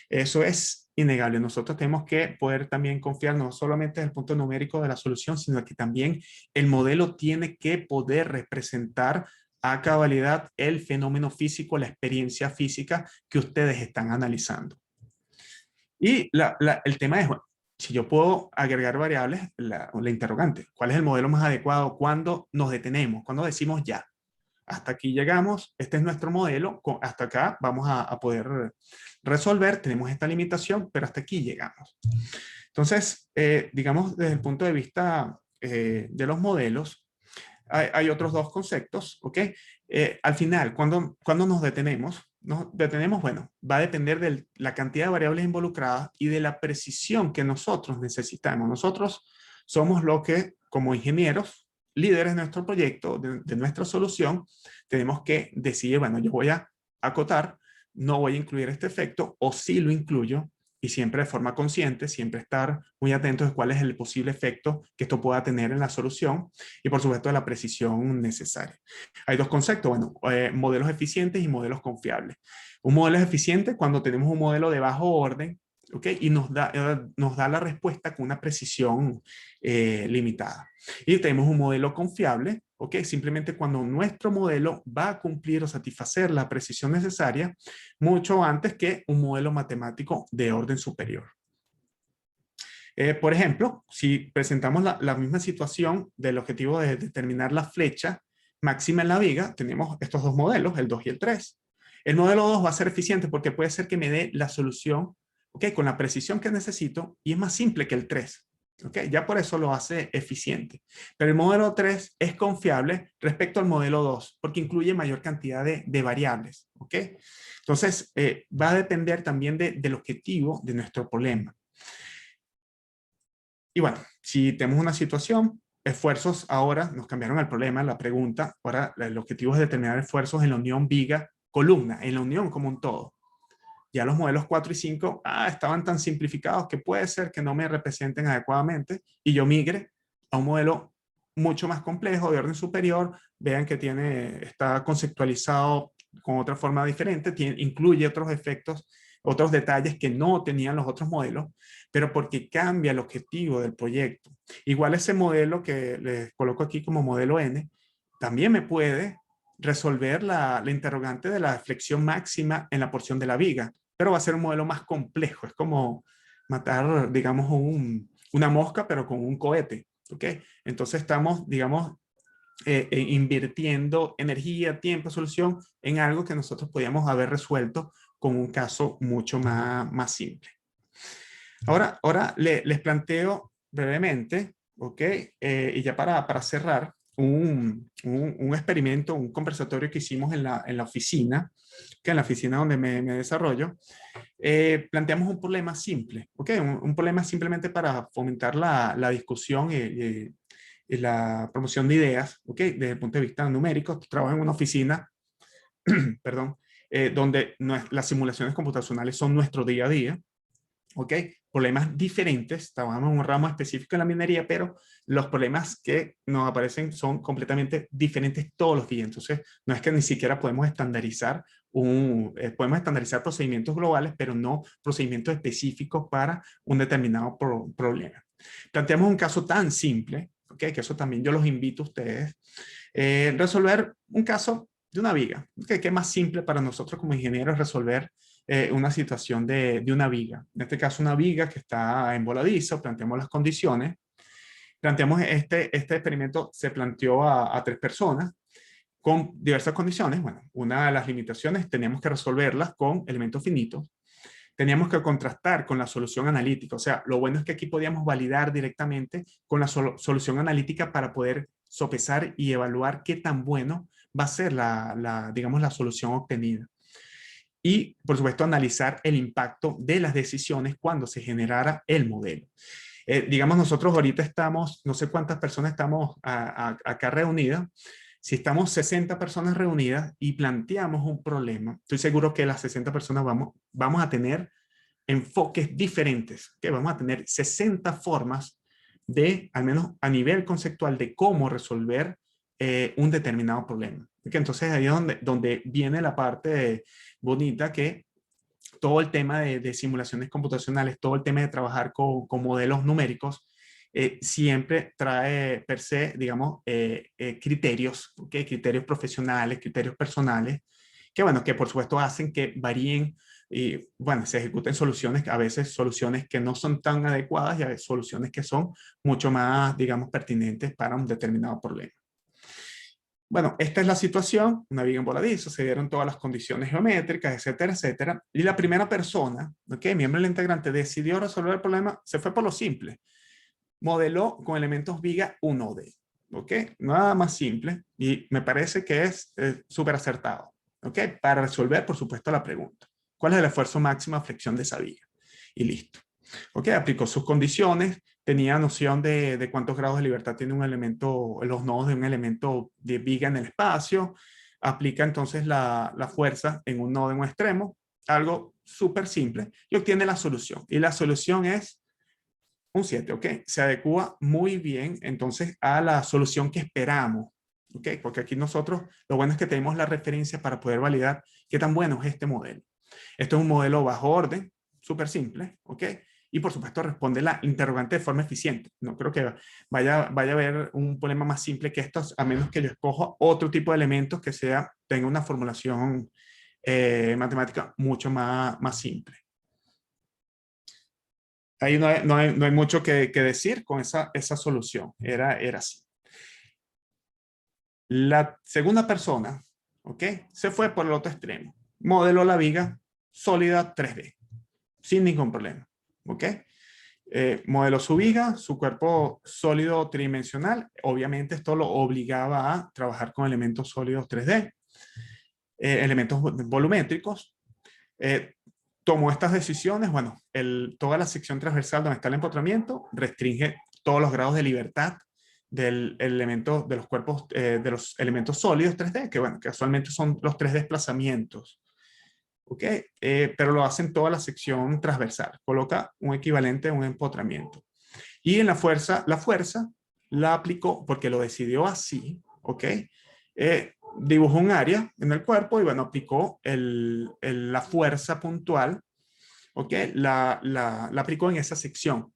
Eso es innegable. Nosotros tenemos que poder también confiar no solamente desde el punto numérico de la solución, sino que también el modelo tiene que poder representar a cabalidad el fenómeno físico, la experiencia física que ustedes están analizando. Y el tema es, bueno, si yo puedo agregar variables, la interrogante, ¿cuál es el modelo más adecuado? ¿Cuándo nos detenemos? ¿Cuándo decimos ya? Hasta aquí llegamos, este es nuestro modelo, hasta acá vamos a poder resolver, tenemos esta limitación, pero hasta aquí llegamos. Entonces, digamos, desde el punto de vista de los modelos, hay otros dos conceptos, ¿ok? Al final, cuando nos detenemos, bueno, va a depender de la cantidad de variables involucradas y de la precisión que nosotros necesitamos. Nosotros somos lo que, como ingenieros, líderes de nuestro proyecto, de nuestra solución, tenemos que decidir, bueno, yo voy a acotar, no voy a incluir este efecto, o sí lo incluyo, y siempre de forma consciente, siempre estar muy atentos de cuál es el posible efecto que esto pueda tener en la solución, y por supuesto de la precisión necesaria. Hay dos conceptos, bueno, modelos eficientes y modelos confiables. Un modelo es eficiente cuando tenemos un modelo de bajo orden, ¿okay? Y nos da la respuesta con una precisión limitada. Y tenemos un modelo confiable, ¿okay? Simplemente cuando nuestro modelo va a cumplir o satisfacer la precisión necesaria mucho antes que un modelo matemático de orden superior. Por ejemplo, si presentamos la misma situación del objetivo de determinar la flecha máxima en la viga, tenemos estos dos modelos, el 2 y el 3. El modelo 2 va a ser eficiente porque puede ser que me dé la solución, ¿okay? Con la precisión que necesito, y es más simple que el 3. ¿Okay? Ya por eso lo hace eficiente. Pero el modelo 3 es confiable respecto al modelo 2 porque incluye mayor cantidad de variables. ¿Okay? Entonces, va a depender también del objetivo de nuestro problema. Y bueno, si tenemos una situación, esfuerzos ahora nos cambiaron el problema, la pregunta. Ahora el objetivo es determinar esfuerzos en la unión viga-columna, en la unión como un todo. Ya los modelos 4 y 5 estaban tan simplificados que puede ser que no me representen adecuadamente y yo migre a un modelo mucho más complejo, de orden superior. Vean que está conceptualizado con otra forma diferente, incluye otros efectos, otros detalles que no tenían los otros modelos, pero porque cambia el objetivo del proyecto. Igual ese modelo que les coloco aquí como modelo N, también me puede resolver la interrogante de la flexión máxima en la porción de la viga, pero va a ser un modelo más complejo. Es como matar, digamos, una mosca, pero con un cohete. ¿Ok? Entonces estamos, digamos, invirtiendo energía, tiempo, solución en algo que nosotros podíamos haber resuelto con un caso mucho más simple. Ahora les planteo brevemente, ¿ok? Y ya para cerrar, un experimento, un conversatorio que hicimos en la oficina, que en la oficina donde me desarrollo, planteamos un problema simple, ¿ok? Un problema simplemente para fomentar la discusión y la promoción de ideas, ¿ok? Desde el punto de vista numérico. Trabajo en una oficina, perdón, donde las simulaciones computacionales son nuestro día a día, ¿ok? Problemas diferentes, trabajamos en un ramo específico en la minería, pero los problemas que nos aparecen son completamente diferentes todos los días. Entonces, no es que ni siquiera podemos estandarizar procedimientos globales, pero no procedimientos específicos para un determinado problema. Planteamos un caso tan simple, ¿ok? Que eso también yo los invito a ustedes, resolver un caso de una viga, ¿okay? Que es más simple para nosotros como ingenieros resolver una situación de una viga. En este caso, una viga que está en voladizo. Planteamos las condiciones. Planteamos este experimento, se planteó a 3 personas con diversas condiciones. Bueno, una de las limitaciones teníamos que resolverlas con elementos finitos. teníamos que contrastar con la solución analítica. O sea, lo bueno es que aquí podíamos validar directamente con la solución analítica para poder sopesar y evaluar qué tan bueno va a ser digamos, la solución obtenida. Y, por supuesto, analizar el impacto de las decisiones cuando se generara el modelo. Digamos, nosotros ahorita estamos, no sé cuántas personas estamos acá reunidas. Si estamos 60 personas reunidas y planteamos un problema, estoy seguro que las 60 personas vamos a tener enfoques diferentes, que vamos a tener 60 formas de, al menos a nivel conceptual, de cómo resolver un determinado problema. Entonces ahí es donde viene la parte bonita, que todo el tema de simulaciones computacionales, todo el tema de trabajar con modelos numéricos, siempre trae per se, digamos, criterios, ¿okay? Criterios profesionales, criterios personales, que bueno, que por supuesto hacen que varíen y bueno, se ejecuten soluciones, a veces soluciones que no son tan adecuadas y a veces soluciones que son mucho más, digamos, pertinentes para un determinado problema. Bueno, esta es la situación, una viga en voladizo, se dieron todas las condiciones geométricas, etcétera, etcétera. Y la primera persona, miembro del integrante, decidió resolver el problema, se fue por lo simple. Modeló con elementos viga 1D. Nada más simple y me parece que es súper acertado. Para resolver, por supuesto, la pregunta. ¿Cuál es el esfuerzo máximo a flexión de esa viga? Y listo. Aplicó sus condiciones, tenía noción de cuántos grados de libertad tiene un elemento, los nodos de un elemento de viga en el espacio, aplica entonces la fuerza en un nodo en un extremo, algo súper simple, y obtiene la solución. Y la solución es un 7, se adecua muy bien entonces a la solución que esperamos, porque aquí nosotros, lo bueno es que tenemos la referencia para poder validar qué tan bueno es este modelo. Esto es un modelo bajo orden, súper simple, y por supuesto responde la interrogante de forma eficiente. No creo que vaya a haber un problema más simple que estos, a menos que yo escoja otro tipo de elementos que tenga una formulación matemática mucho más simple. Ahí no hay mucho que decir con esa solución. Era así. La segunda persona, se fue por el otro extremo. Modeló la viga sólida 3D, sin ningún problema. Modeló su viga, su cuerpo sólido tridimensional. Obviamente esto lo obligaba a trabajar con elementos sólidos 3D, elementos volumétricos. Tomó estas decisiones, bueno, toda la sección transversal donde está el empotramiento restringe todos los grados de libertad del elemento, de los cuerpos, de los elementos sólidos 3D, que bueno, casualmente son los 3 desplazamientos. Pero lo hace en toda la sección transversal, coloca un equivalente a un empotramiento. Y en la fuerza la aplicó porque lo decidió así, dibujó un área en el cuerpo y bueno, aplicó la fuerza puntual, la aplicó en esa sección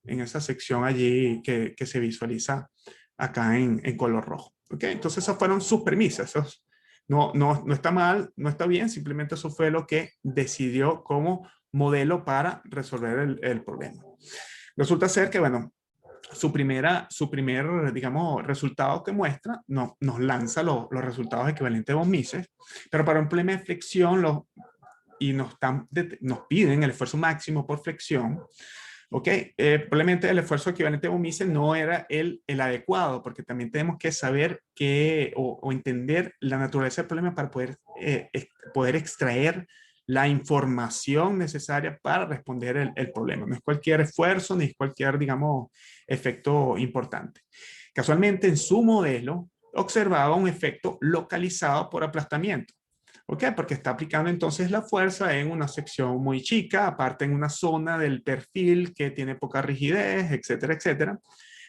allí que se visualiza acá en color rojo. Entonces esas fueron sus premisas. No está mal, no está bien, simplemente eso fue lo que decidió como modelo para resolver el problema. Resulta ser que, bueno, su primer, digamos, resultado que muestra nos lanza los resultados equivalentes de von Mises, pero para un problema de flexión nos piden el esfuerzo máximo por flexión. Probablemente el esfuerzo equivalente de von Mises no era el adecuado, porque también tenemos que saber o entender la naturaleza del problema para poder extraer la información necesaria para responder el problema. No es cualquier esfuerzo ni es cualquier, digamos, efecto importante. Casualmente en su modelo observaba un efecto localizado por aplastamiento. Porque está aplicando entonces la fuerza en una sección muy chica, aparte en una zona del perfil que tiene poca rigidez, etcétera, etcétera.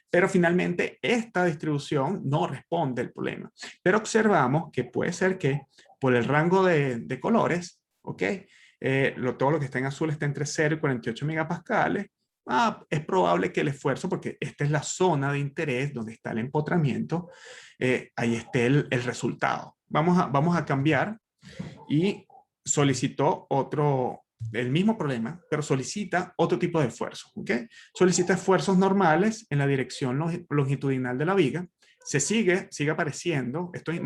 Pero finalmente esta distribución no responde al problema. Pero observamos que puede ser que por el rango de colores, todo lo que está en azul está entre 0 y 48 megapascales, es probable que el esfuerzo, porque esta es la zona de interés donde está el empotramiento, ahí esté el resultado. Vamos a cambiar y solicitó el mismo problema, pero solicita otro tipo de esfuerzo. Solicita esfuerzos normales en la dirección longitudinal de la viga. Sigue apareciendo, esto es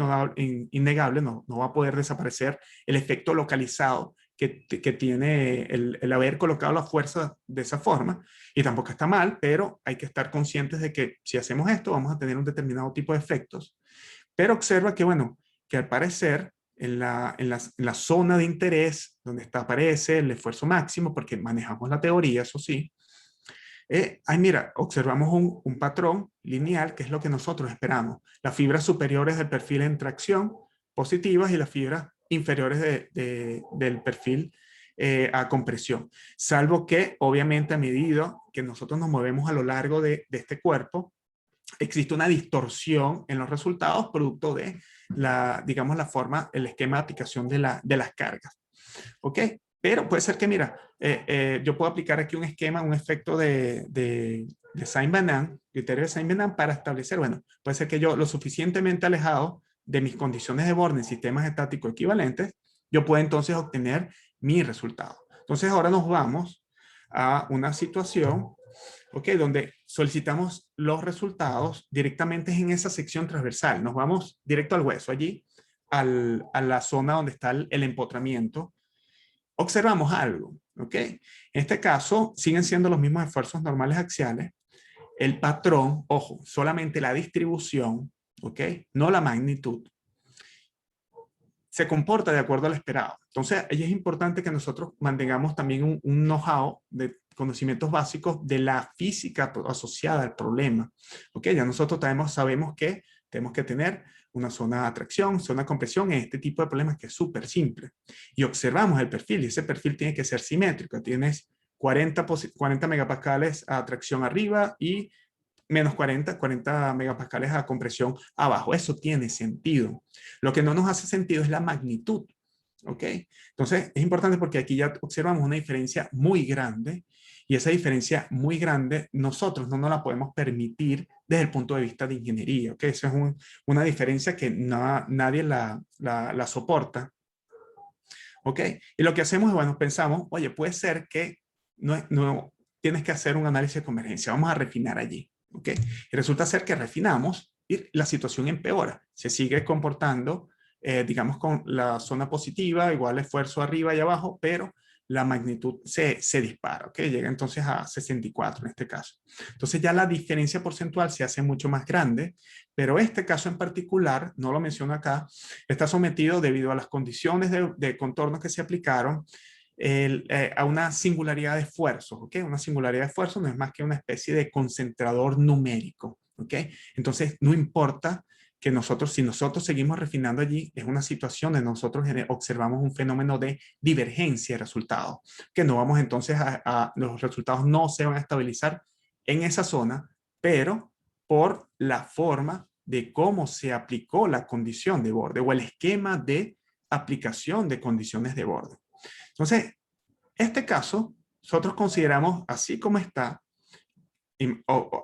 innegable, no va a poder desaparecer el efecto localizado que tiene el haber colocado la fuerza de esa forma, y tampoco está mal, pero hay que estar conscientes de que si hacemos esto vamos a tener un determinado tipo de efectos. Pero observa que, bueno, que al parecer en la zona de interés, donde aparece el esfuerzo máximo, porque manejamos la teoría, eso sí, mira, observamos un patrón lineal, que es lo que nosotros esperamos. Las fibras superiores del perfil en tracción positivas y las fibras inferiores del perfil a compresión. Salvo que, obviamente, a medida que nosotros nos movemos a lo largo de este cuerpo, existe una distorsión en los resultados producto de digamos, la forma, el esquema de aplicación de las cargas. ¿Ok? Pero puede ser que, mira, yo puedo aplicar aquí un esquema, un efecto de Saint-Venant, criterio de Saint-Venant, para establecer, bueno, puede ser que yo lo suficientemente alejado de mis condiciones de borde en sistemas estáticos equivalentes, yo puedo entonces obtener mi resultado. Entonces ahora nos vamos a una situación, ¿ok?, donde solicitamos los resultados directamente en esa sección transversal. Nos vamos directo al hueso, allí, a la zona donde está el empotramiento. Observamos algo, ¿ok? En este caso, siguen siendo los mismos esfuerzos normales axiales. El patrón, ojo, solamente la distribución, ¿ok? No la magnitud, se comporta de acuerdo al esperado. Entonces, ahí es importante que nosotros mantengamos también un know-how de conocimientos básicos de la física asociada al problema. ¿Ok? Ya nosotros sabemos que tenemos que tener una zona de atracción, zona de compresión en este tipo de problemas, que es súper simple. Y observamos el perfil, y ese perfil tiene que ser simétrico. Tienes 40 megapascales a atracción arriba y menos 40 megapascales a compresión abajo. Eso tiene sentido. Lo que no nos hace sentido es la magnitud. ¿Ok? Entonces, es importante porque aquí ya observamos una diferencia muy grande, y esa diferencia muy grande nosotros no nos la podemos permitir desde el punto de vista de ingeniería. ¿Ok? Eso es una diferencia que nadie la soporta. ¿Ok? Y lo que hacemos es, bueno, pensamos, oye, puede ser que no tienes que hacer un análisis de convergencia. Vamos a refinar allí. ¿Ok? Y resulta ser que refinamos y la situación empeora. Se sigue comportando, digamos, con la zona positiva, igual esfuerzo arriba y abajo, pero la magnitud se dispara. ¿Ok? Llega entonces a 64 en este caso. Entonces ya la diferencia porcentual se hace mucho más grande, pero este caso en particular, no lo menciono acá, está sometido debido a las condiciones de contorno que se aplicaron, a una singularidad de esfuerzos, ¿ok? Una singularidad de esfuerzos no es más que una especie de concentrador numérico, ¿ok? Entonces, no importa que si nosotros seguimos refinando allí, es una situación de nosotros observamos un fenómeno de divergencia de resultados, que no vamos entonces los resultados no se van a estabilizar en esa zona, pero por la forma de cómo se aplicó la condición de borde o el esquema de aplicación de condiciones de borde. Entonces, este caso, nosotros consideramos así como está,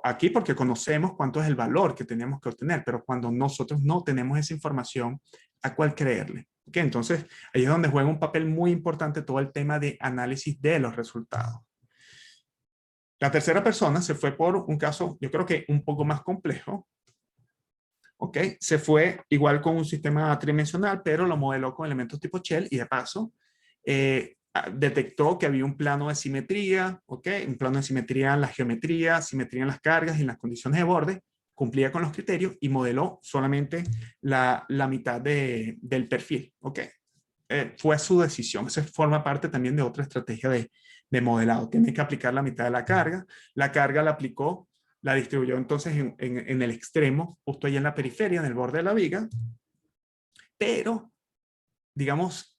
aquí porque conocemos cuánto es el valor que tenemos que obtener, pero cuando nosotros no tenemos esa información, ¿a cuál creerle? ¿Okay? Entonces, ahí es donde juega un papel muy importante todo el tema de análisis de los resultados. La tercera persona se fue por un caso, yo creo que un poco más complejo. ¿Ok? Se fue igual con un sistema tridimensional, pero lo modeló con elementos tipo shell y de paso detectó que había un plano de simetría, ¿ok? Un plano de simetría en la geometría, simetría en las cargas y en las condiciones de borde, cumplía con los criterios y modeló solamente la mitad del perfil, ¿ok? Fue su decisión. Eso forma parte también de otra estrategia de modelado. Tiene que aplicar la mitad de la carga la aplicó, la distribuyó entonces en el extremo, justo ahí en la periferia, en el borde de la viga, pero, digamos,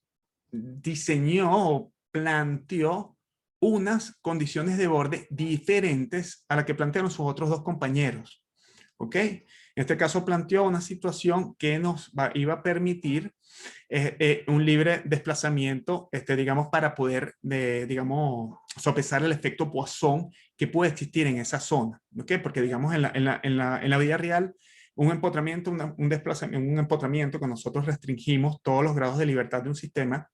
diseñó o planteó unas condiciones de borde diferentes a las que plantearon sus otros dos compañeros. ¿Ok? En este caso planteó una situación que nos iba a permitir un libre desplazamiento, digamos, para poder, digamos, sopesar el efecto Poisson que puede existir en esa zona. ¿Ok? Porque, digamos, en la vida real, un empotramiento, un empotramiento que nosotros restringimos todos los grados de libertad de un sistema,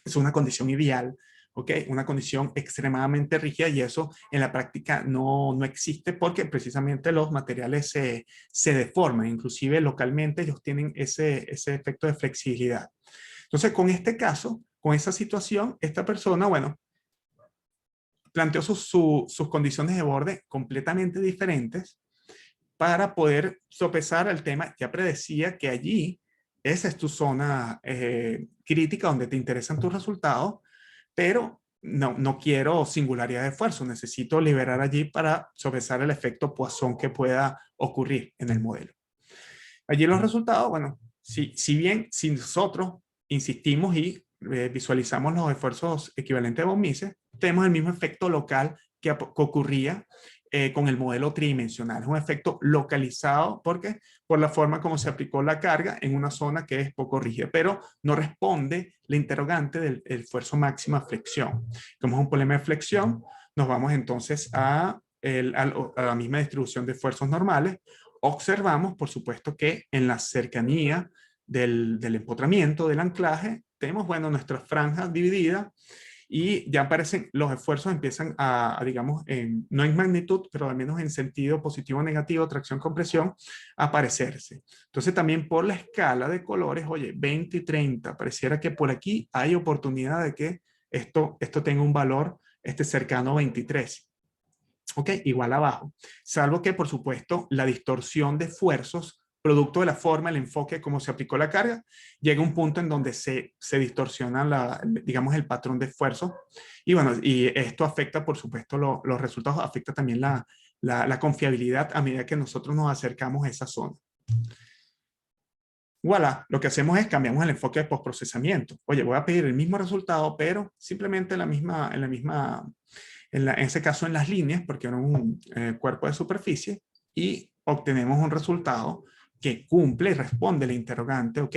es una condición ideal, ¿ok? Una condición extremadamente rígida, y eso en la práctica no existe porque precisamente los materiales se deforman, inclusive localmente ellos tienen ese efecto de flexibilidad. Entonces, con este caso, con esa situación, esta persona, bueno, planteó sus condiciones de borde completamente diferentes para poder sopesar el tema. Ya predecía que allí, esa es tu zona crítica donde te interesan tus resultados, pero no quiero singularidad de esfuerzo, necesito liberar allí para sopesar el efecto Poisson que pueda ocurrir en el modelo. Allí los resultados, bueno, si bien si nosotros insistimos y visualizamos los esfuerzos equivalentes de von Mises, tenemos el mismo efecto local que ocurría con el modelo tridimensional. Es un efecto localizado porque por la forma como se aplicó la carga en una zona que es poco rígida, pero no responde la interrogante del esfuerzo máxima flexión. Como es un problema de flexión, nos vamos entonces a la misma distribución de esfuerzos normales. Observamos, por supuesto, que en la cercanía del empotramiento, del anclaje, tenemos, bueno, nuestra franja dividida y ya aparecen, los esfuerzos empiezan digamos, no en magnitud, pero al menos en sentido positivo o negativo, tracción-compresión, a aparecerse. Entonces también por la escala de colores, oye, 20 y 30, pareciera que por aquí hay oportunidad de que esto tenga un valor cercano a 23. Ok, igual abajo. Salvo que, por supuesto, la distorsión de esfuerzos, producto de la forma, el enfoque, cómo se aplicó la carga, llega a un punto en donde se distorsiona, digamos, el patrón de esfuerzo. Y bueno, y esto afecta, por supuesto, los resultados, afecta también la confiabilidad a medida que nosotros nos acercamos a esa zona. Voilà, lo que hacemos es cambiamos el enfoque de postprocesamiento. Oye, voy a pedir el mismo resultado, pero simplemente en ese caso en las líneas, porque era un cuerpo de superficie, y obtenemos un resultado que cumple y responde el interrogante, ¿ok?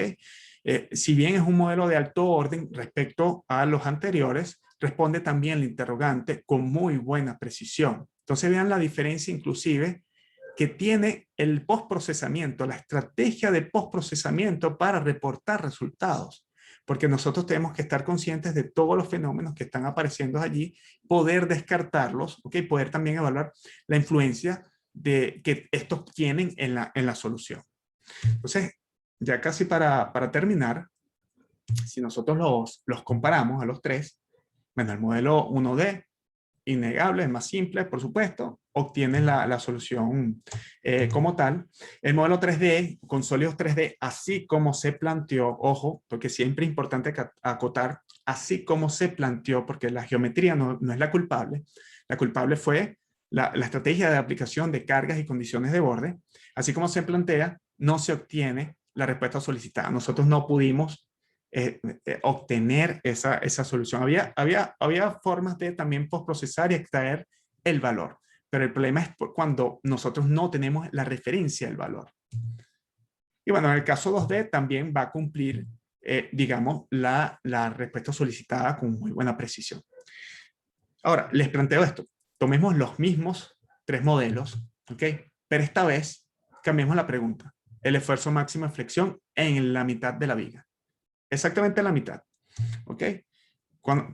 Si bien es un modelo de alto orden respecto a los anteriores, responde también el interrogante con muy buena precisión. Entonces vean la diferencia inclusive que tiene el postprocesamiento, la estrategia de postprocesamiento para reportar resultados. Porque nosotros tenemos que estar conscientes de todos los fenómenos que están apareciendo allí, poder descartarlos, ¿okay? Poder también evaluar la influencia que estos tienen en la solución. Entonces, ya casi para terminar, si nosotros los comparamos a los tres, bueno, el modelo 1D, innegable, es más simple, por supuesto, obtiene la solución como tal. El modelo 3D, con sólidos 3D, así como se planteó, ojo, porque siempre es importante acotar, así como se planteó, porque la geometría no es la culpable fue la estrategia de aplicación de cargas y condiciones de borde, así como se plantea, no se obtiene la respuesta solicitada. Nosotros no pudimos obtener esa solución. Había formas de también postprocesar y extraer el valor, pero el problema es cuando nosotros no tenemos la referencia del valor. Y bueno, en el caso 2D también va a cumplir, digamos, la respuesta solicitada con muy buena precisión. Ahora, les planteo esto. Tomemos los mismos tres modelos, ¿ok? Pero esta vez cambiemos la pregunta. El esfuerzo máximo de flexión en la mitad de la viga. Exactamente la mitad, ¿ok?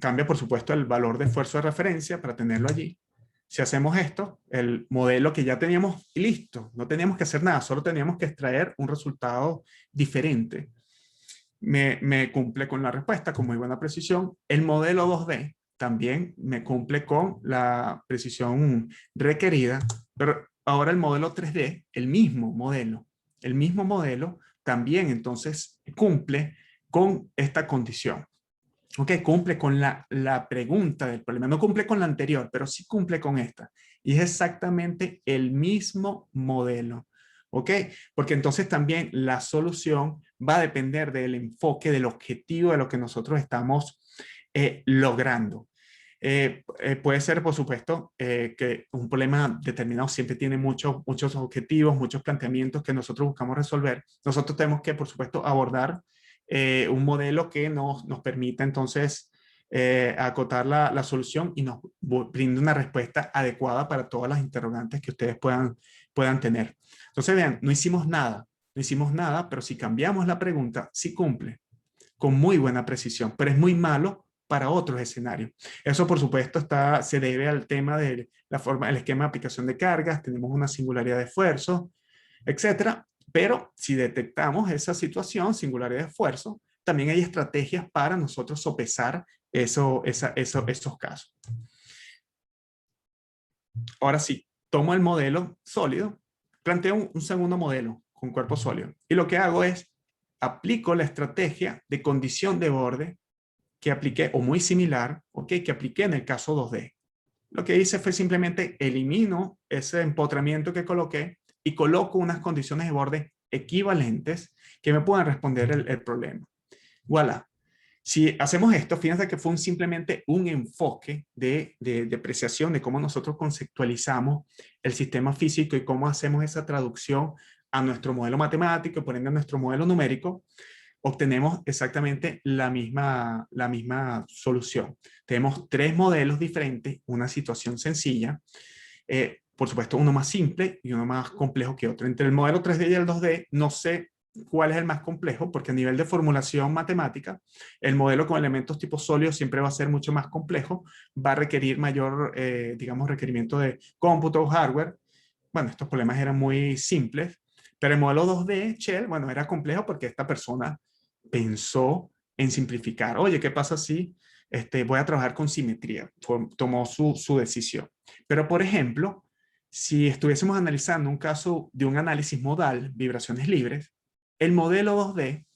Cambia, por supuesto, el valor de esfuerzo de referencia para tenerlo allí. Si hacemos esto, el modelo que ya teníamos listo, no teníamos que hacer nada, solo teníamos que extraer un resultado diferente. Me cumple con la respuesta con muy buena precisión. El modelo 2D también me cumple con la precisión requerida, pero ahora el modelo 3D, el mismo modelo también entonces cumple con esta condición. Ok, cumple con la pregunta del problema. No cumple con la anterior, pero sí cumple con esta. Y es exactamente el mismo modelo. Ok, porque entonces también la solución va a depender del enfoque, del objetivo de lo que nosotros estamos logrando. Puede ser, por supuesto, que un problema determinado siempre tiene muchos objetivos, muchos planteamientos que nosotros buscamos resolver. Nosotros tenemos que, por supuesto, abordar un modelo que nos permita entonces acotar la solución y nos brinde una respuesta adecuada para todas las interrogantes que ustedes puedan tener. Entonces vean, no hicimos nada, pero si cambiamos la pregunta, sí cumple con muy buena precisión, pero es muy malo para otros escenarios. Eso, por supuesto, se debe al tema de el esquema de aplicación de cargas, tenemos una singularidad de esfuerzo, etcétera. Pero si detectamos esa situación, singularidad de esfuerzo, también hay estrategias para nosotros sopesar esos casos. Ahora sí, tomo el modelo sólido, planteo un segundo modelo con cuerpo sólido. Y lo que hago es, aplico la estrategia de condición de borde que apliqué, o muy similar, que apliqué en el caso 2D. Lo que hice fue simplemente elimino ese empotramiento que coloqué y coloco unas condiciones de borde equivalentes que me puedan responder el problema. Voilà. Si hacemos esto, fíjense que fue simplemente un enfoque de depreciación de cómo nosotros conceptualizamos el sistema físico y cómo hacemos esa traducción a nuestro modelo matemático y por ende a nuestro modelo numérico. Obtenemos exactamente la misma solución. Tenemos tres modelos diferentes, una situación sencilla, por supuesto uno más simple y uno más complejo que otro. Entre el modelo 3D y el 2D, no sé cuál es el más complejo, porque a nivel de formulación matemática, el modelo con elementos tipo sólido siempre va a ser mucho más complejo, va a requerir mayor, digamos, requerimiento de cómputo o hardware. Bueno, estos problemas eran muy simples, pero el modelo 2D, Shell, bueno, era complejo porque esta persona pensó en simplificar. Oye, ¿qué pasa si voy a trabajar con simetría? Tomó su decisión. Pero, por ejemplo, si estuviésemos analizando un caso de un análisis modal, vibraciones libres, el modelo 2D,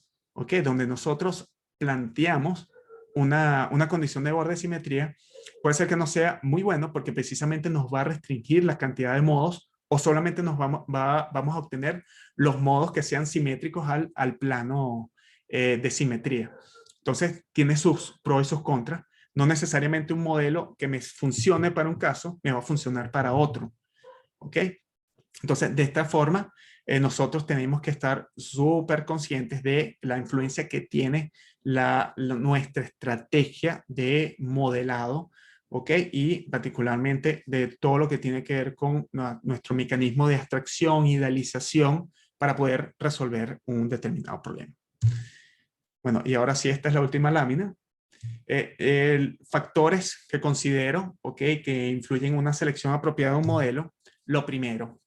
donde nosotros planteamos una condición de borde de simetría, puede ser que no sea muy bueno porque precisamente nos va a restringir la cantidad de modos o solamente vamos a obtener los modos que sean simétricos al plano de simetría. Entonces, tiene sus pros y sus contras. No necesariamente un modelo que me funcione para un caso me va a funcionar para otro. Entonces, de esta forma, nosotros tenemos que estar súper conscientes de la influencia que tiene nuestra estrategia de modelado, y particularmente de todo lo que tiene que ver con nuestro mecanismo de abstracción, idealización, para poder resolver un determinado problema. Bueno, y ahora sí, esta es la última lámina. Factores que considero, que influyen en una selección apropiada de un modelo. Lo primero,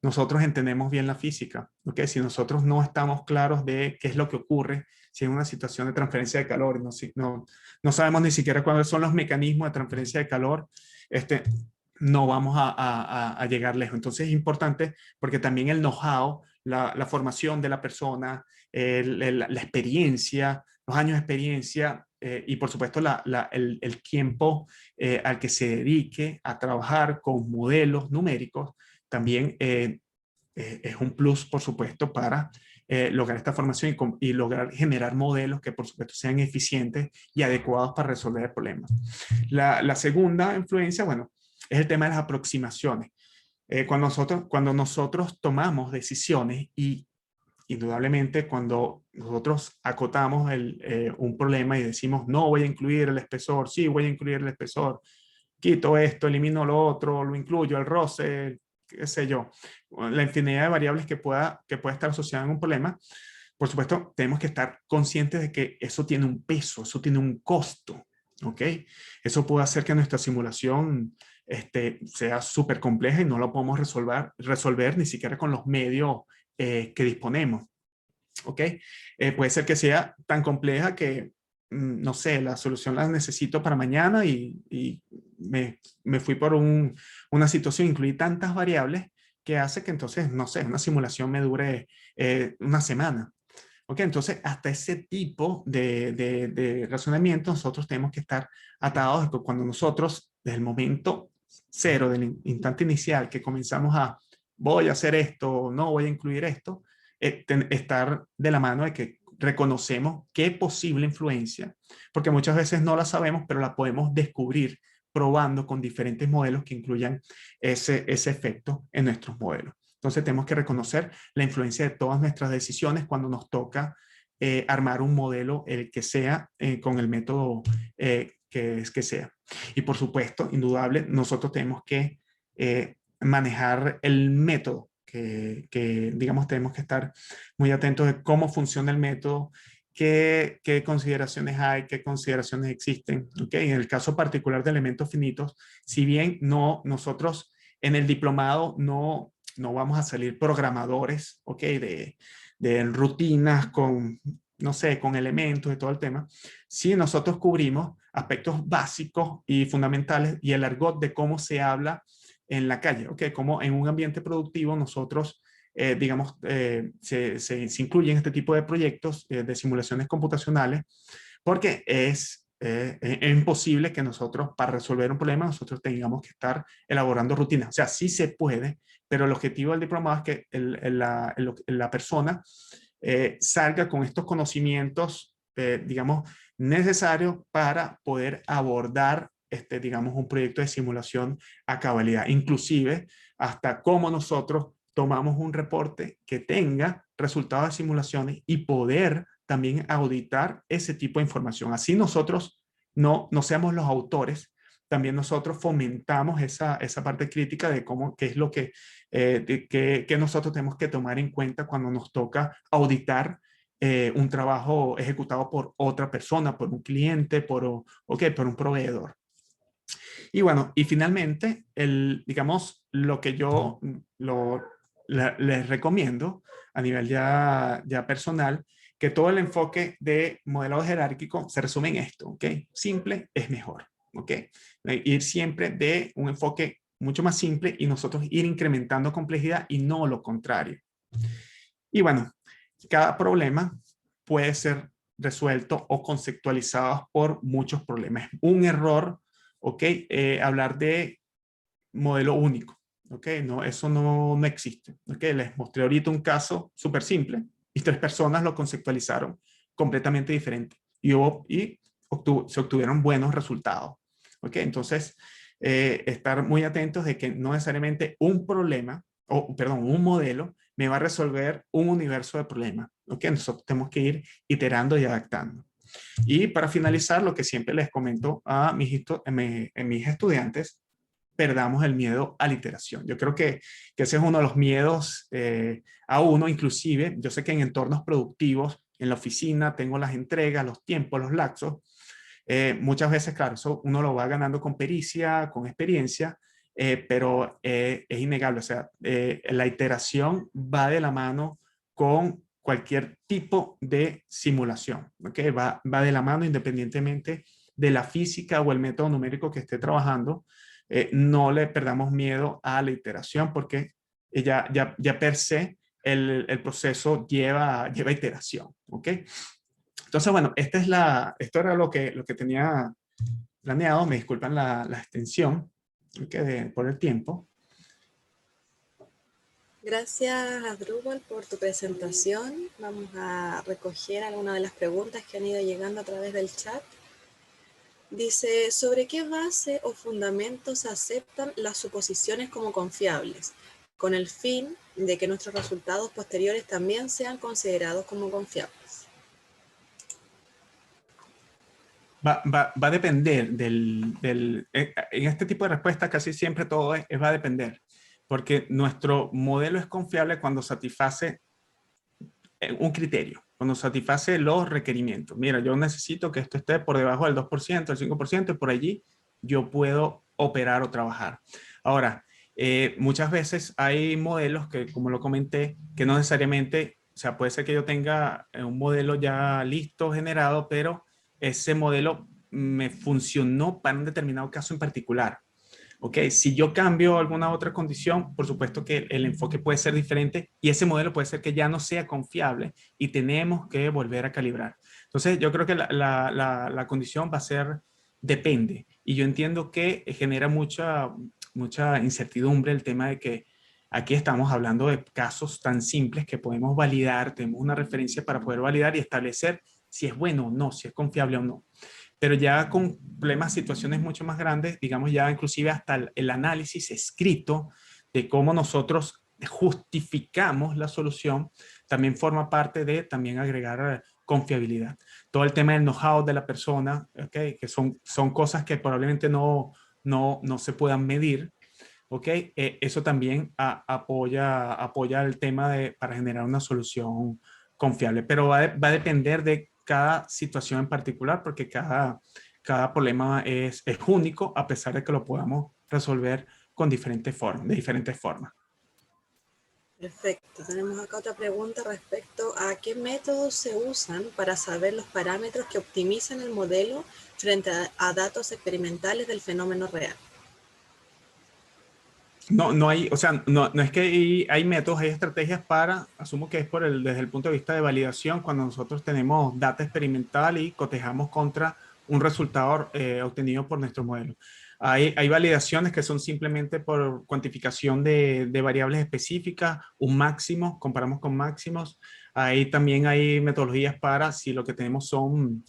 nosotros entendemos bien la física, si nosotros no estamos claros de qué es lo que ocurre, si es una situación de transferencia de calor, no sabemos ni siquiera cuáles son los mecanismos de transferencia de calor, no vamos a llegar lejos. Entonces es importante porque también el know-how, la formación de la persona, la experiencia, los años de experiencia, y por supuesto el tiempo al que se dedique a trabajar con modelos numéricos también es un plus, por supuesto, para lograr esta formación y lograr generar modelos que por supuesto sean eficientes y adecuados para resolver el problema. La segunda influencia, bueno, es el tema de las aproximaciones. Cuando nosotros tomamos decisiones y indudablemente cuando nosotros acotamos un problema y decimos no voy a incluir el espesor, sí voy a incluir el espesor, quito esto, elimino lo otro, lo incluyo, el roce, qué sé yo, la infinidad de variables que pueda estar asociada en un problema, por supuesto tenemos que estar conscientes de que eso tiene un peso, eso tiene un costo, Eso puede hacer que nuestra simulación sea súper compleja y no lo podemos resolver ni siquiera con los medios que disponemos, puede ser que sea tan compleja que, no sé, la solución la necesito para mañana y me fui por una situación, incluí tantas variables que hace que entonces, no sé, una simulación me dure una semana. Entonces, hasta ese tipo de razonamiento nosotros tenemos que estar atados cuando nosotros, desde el momento cero, del instante inicial que comenzamos voy a hacer esto, no voy a incluir esto, estar de la mano de que reconocemos qué posible influencia, porque muchas veces no la sabemos, pero la podemos descubrir probando con diferentes modelos que incluyan ese efecto en nuestros modelos. Entonces tenemos que reconocer la influencia de todas nuestras decisiones cuando nos toca armar un modelo, el que sea, con el método que sea. Y por supuesto, indudable, nosotros tenemos que manejar el método, que digamos tenemos que estar muy atentos de cómo funciona el método, qué consideraciones hay, qué consideraciones existen. En el caso particular de elementos finitos, si bien nosotros en el diplomado no vamos a salir programadores, de rutinas con no sé, con elementos y todo el tema, sí nosotros cubrimos aspectos básicos y fundamentales y el argot de cómo se habla en la calle, ¿ok? Cómo en un ambiente productivo nosotros, digamos, se incluyen este tipo de proyectos de simulaciones computacionales, porque es imposible que nosotros, para resolver un problema, nosotros tengamos que estar elaborando rutinas. O sea, sí se puede, pero el objetivo del diplomado es que la persona salga con estos conocimientos, digamos, necesarios para poder abordar, digamos, un proyecto de simulación a cabalidad. Inclusive, hasta cómo nosotros tomamos un reporte que tenga resultados de simulaciones y poder también auditar ese tipo de información. Así nosotros no seamos los autores, también nosotros fomentamos esa parte crítica de qué es lo que nosotros tenemos que tomar en cuenta cuando nos toca auditar un trabajo ejecutado por otra persona, por un cliente, por un proveedor. Y bueno, y finalmente, digamos, lo que yo les recomiendo a nivel ya personal, que todo el enfoque de modelado jerárquico se resume en esto, ¿ok? Simple es mejor, ¿ok? Ir siempre de un enfoque mucho más simple y nosotros ir incrementando complejidad y no lo contrario. Y bueno, cada problema puede ser resuelto o conceptualizado por muchos problemas. Un error, ¿ok? Hablar de modelo único, ¿ok? No, eso no existe, ¿ok? Les mostré ahorita un caso súper simple y 3 personas lo conceptualizaron completamente diferente y se obtuvieron buenos resultados, ¿ok? Entonces, estar muy atentos de que no necesariamente un modelo me va a resolver un universo de problemas, ¿ok? Nosotros tenemos que ir iterando y adaptando. Y para finalizar, lo que siempre les comento a mis estudiantes, perdamos el miedo a la iteración. Yo creo que ese es uno de los miedos a uno, inclusive, yo sé que en entornos productivos, en la oficina, tengo las entregas, los tiempos, los lapsos. Muchas veces, claro, eso uno lo va ganando con pericia, con experiencia, pero es innegable. O sea, la iteración va de la mano con cualquier tipo de simulación, ¿ok? Va de la mano independientemente de la física o el método numérico que esté trabajando. No le perdamos miedo a la iteración porque ya per se el proceso lleva iteración, ¿ok? Entonces, bueno, esto era lo que tenía planeado. Me disculpan la extensión, ¿okay? Por el tiempo. Gracias, Asdrúbal, por tu presentación. Vamos a recoger algunas de las preguntas que han ido llegando a través del chat. Dice, ¿sobre qué base o fundamentos aceptan las suposiciones como confiables, con el fin de que nuestros resultados posteriores también sean considerados como confiables? Va a depender en este tipo de respuesta casi siempre todo va a depender, porque nuestro modelo es confiable cuando satisface un criterio, cuando satisface los requerimientos. Mira, yo necesito que esto esté por debajo del 2%, del 5%, y por allí yo puedo operar o trabajar. Ahora, muchas veces hay modelos que, como lo comenté, que no necesariamente, o sea, puede ser que yo tenga un modelo ya listo, generado, pero ese modelo me funcionó para un determinado caso en particular. Ok, si yo cambio alguna otra condición, por supuesto que el enfoque puede ser diferente y ese modelo puede ser que ya no sea confiable y tenemos que volver a calibrar. Entonces, yo creo que la condición va a ser depende. Y yo entiendo que genera mucha incertidumbre el tema de que aquí estamos hablando de casos tan simples que podemos validar, tenemos una referencia para poder validar y establecer si es bueno o no, si es confiable o no. Pero ya con problemas, situaciones mucho más grandes, digamos ya inclusive hasta el análisis escrito de cómo nosotros justificamos la solución, también forma parte de también agregar confiabilidad. Todo el tema del know-how de la persona, ¿okay? Que son cosas que probablemente no se puedan medir, ¿okay? Eso también apoya el tema para generar una solución confiable, pero va a depender de cada situación en particular, porque cada problema es único, a pesar de que lo podamos resolver de diferentes formas. Perfecto. Tenemos acá otra pregunta respecto a qué métodos se usan para saber los parámetros que optimizan el modelo frente a datos experimentales del fenómeno real. No hay, o sea, no es que hay métodos, hay estrategias para, asumo que es desde el punto de vista de validación, cuando nosotros tenemos data experimental y cotejamos contra un resultado obtenido por nuestro modelo. Hay validaciones que son simplemente por cuantificación de variables específicas, un máximo, comparamos con máximos. Ahí también hay metodologías para si lo que tenemos son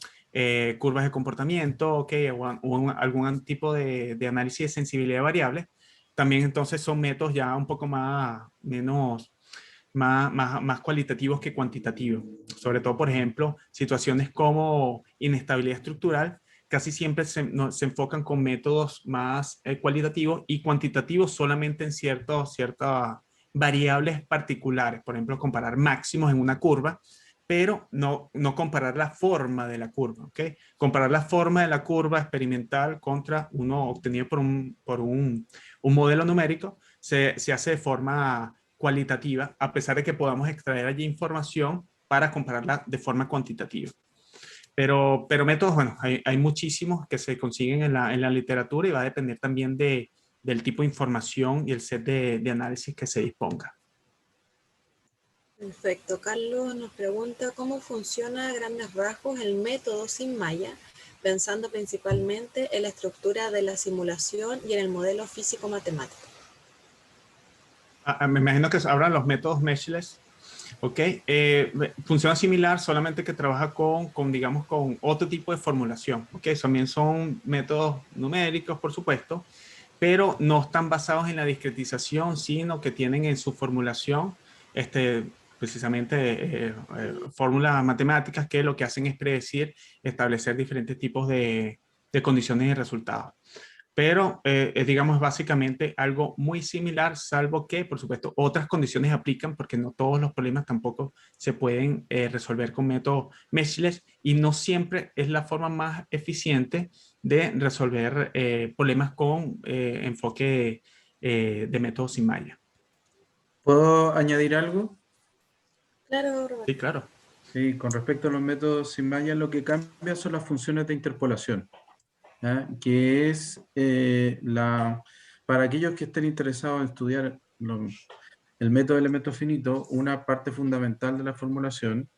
curvas de comportamiento, okay, o algún tipo de análisis de sensibilidad de variables. También entonces son métodos ya un poco más cualitativos que cuantitativos. Sobre todo, por ejemplo, situaciones como inestabilidad estructural, casi siempre se enfocan con métodos más cualitativos y cuantitativos solamente en ciertas variables particulares. Por ejemplo, comparar máximos en una curva, pero no comparar la forma de la curva, ¿ok? Comparar la forma de la curva experimental contra uno obtenido por un modelo numérico se hace de forma cualitativa, a pesar de que podamos extraer allí información para compararla de forma cuantitativa. Pero métodos, bueno, hay muchísimos que se consiguen en la literatura y va a depender también del tipo de información y el set de análisis que se disponga. Perfecto. Carlos nos pregunta cómo funciona a grandes rasgos el método sin malla, pensando principalmente en la estructura de la simulación y en el modelo físico-matemático. Me imagino que hablan los métodos meshless. Ok, funciona similar, solamente que trabaja digamos, con otro tipo de formulación. Ok, también son métodos numéricos, por supuesto, pero no están basados en la discretización, sino que tienen en su formulación precisamente fórmulas matemáticas que lo que hacen es predecir, establecer diferentes tipos de condiciones y resultados. Pero, digamos, básicamente algo muy similar, salvo que, por supuesto, otras condiciones aplican porque no todos los problemas tampoco se pueden resolver con métodos meshless y no siempre es la forma más eficiente de resolver problemas con enfoque de métodos sin malla. ¿Puedo añadir algo? Claro, Roberto. Sí, claro. Sí, con respecto a los métodos sin malla, lo que cambia son las funciones de interpolación, ¿ya? Que es para aquellos que estén interesados en estudiar el método de elementos finitos, una parte fundamental de la formulación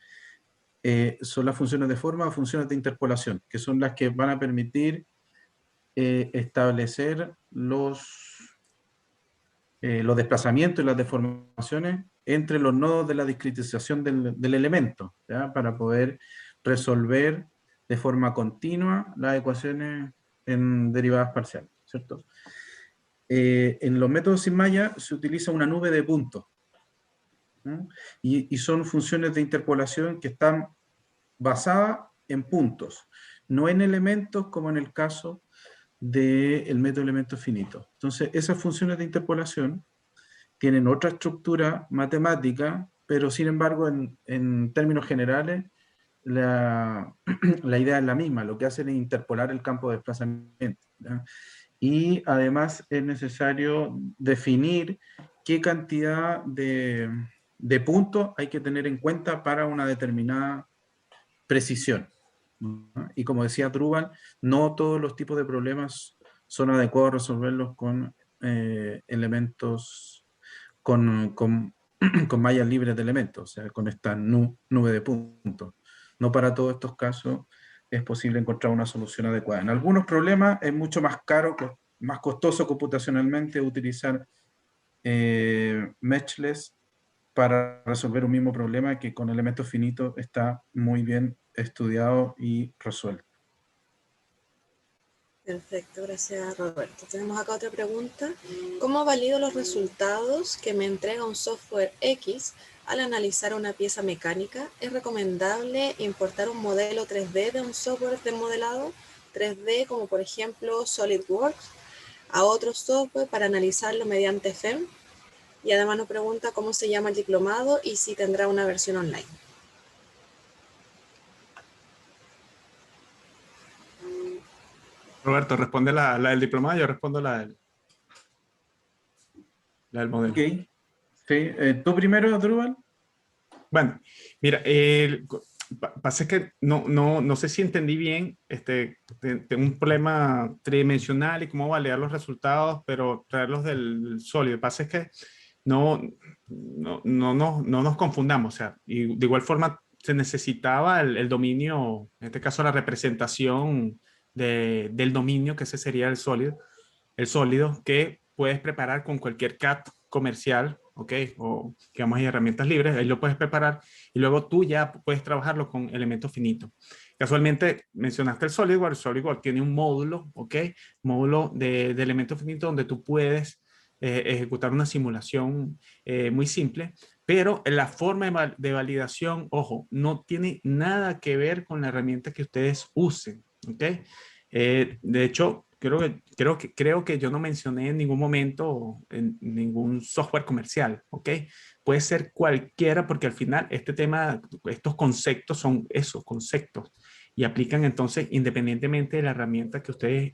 son las funciones de forma o funciones de interpolación, que son las que van a permitir establecer los desplazamientos y las deformaciones entre los nodos de la discretización del elemento, ¿ya? Para poder resolver de forma continua las ecuaciones en derivadas parciales, ¿cierto? En los métodos sin malla se utiliza una nube de puntos, ¿no? Y son funciones de interpolación que están basadas en puntos, no en elementos como en el caso del método de elementos finitos. Entonces, esas funciones de interpolación tienen otra estructura matemática, pero sin embargo, en términos generales, la idea es la misma. Lo que hacen es interpolar el campo de desplazamiento, ¿ya? Y además es necesario definir qué cantidad de puntos hay que tener en cuenta para una determinada precisión, ¿no? Y como decía Druban, no todos los tipos de problemas son adecuados resolverlos con elementos, con mallas libres de elementos, o sea, con esta nube de puntos. No para todos estos casos es posible encontrar una solución adecuada. En algunos problemas es mucho más caro, más costoso computacionalmente utilizar meshless para resolver un mismo problema que con elementos finitos está muy bien estudiado y resuelto. Perfecto, gracias Roberto. Tenemos acá otra pregunta. ¿Cómo valido los resultados que me entrega un software X al analizar una pieza mecánica? ¿Es recomendable importar un modelo 3D de un software de modelado 3D como por ejemplo SolidWorks a otro software para analizarlo mediante FEM? Y además nos pregunta cómo se llama el diplomado y si tendrá una versión online. Roberto, responde la del diplomado, yo respondo la del modelo. Ok. Sí, ¿tú primero, Drupal? Bueno, mira, pasa que no sé si entendí bien, tengo un problema tridimensional y cómo validar los resultados, pero traerlos del sólido. Pasa es que no nos confundamos, o sea, y de igual forma se necesitaba el dominio, en este caso la representación del dominio, que ese sería el sólido, que puedes preparar con cualquier CAD comercial, ¿ok? O digamos hay herramientas libres, ahí lo puedes preparar y luego tú ya puedes trabajarlo con elementos finitos. Casualmente mencionaste el SolidWorks tiene un módulo, ¿ok? Módulo de elementos finitos donde tú puedes ejecutar una simulación muy simple, pero la forma de validación, ojo, no tiene nada que ver con la herramienta que ustedes usen, ¿ok? De hecho, creo que yo no mencioné en ningún momento en ningún software comercial, ¿ok? Puede ser cualquiera porque al final estos conceptos son esos conceptos y aplican entonces independientemente de la herramienta que ustedes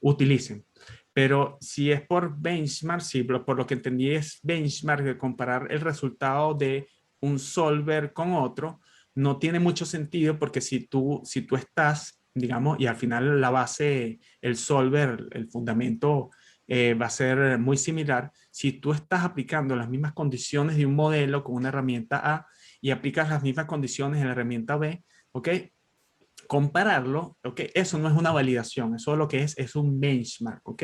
utilicen. Pero si es por benchmark, sí, por lo que entendí es benchmark, de comparar el resultado de un solver con otro, no tiene mucho sentido porque si tú estás, digamos, y al final la base, el solver, el fundamento va a ser muy similar, si tú estás aplicando las mismas condiciones de un modelo con una herramienta A y aplicas las mismas condiciones en la herramienta B, ¿ok? Compararlo, ¿ok? Eso no es una validación, eso lo que es un benchmark, ¿ok?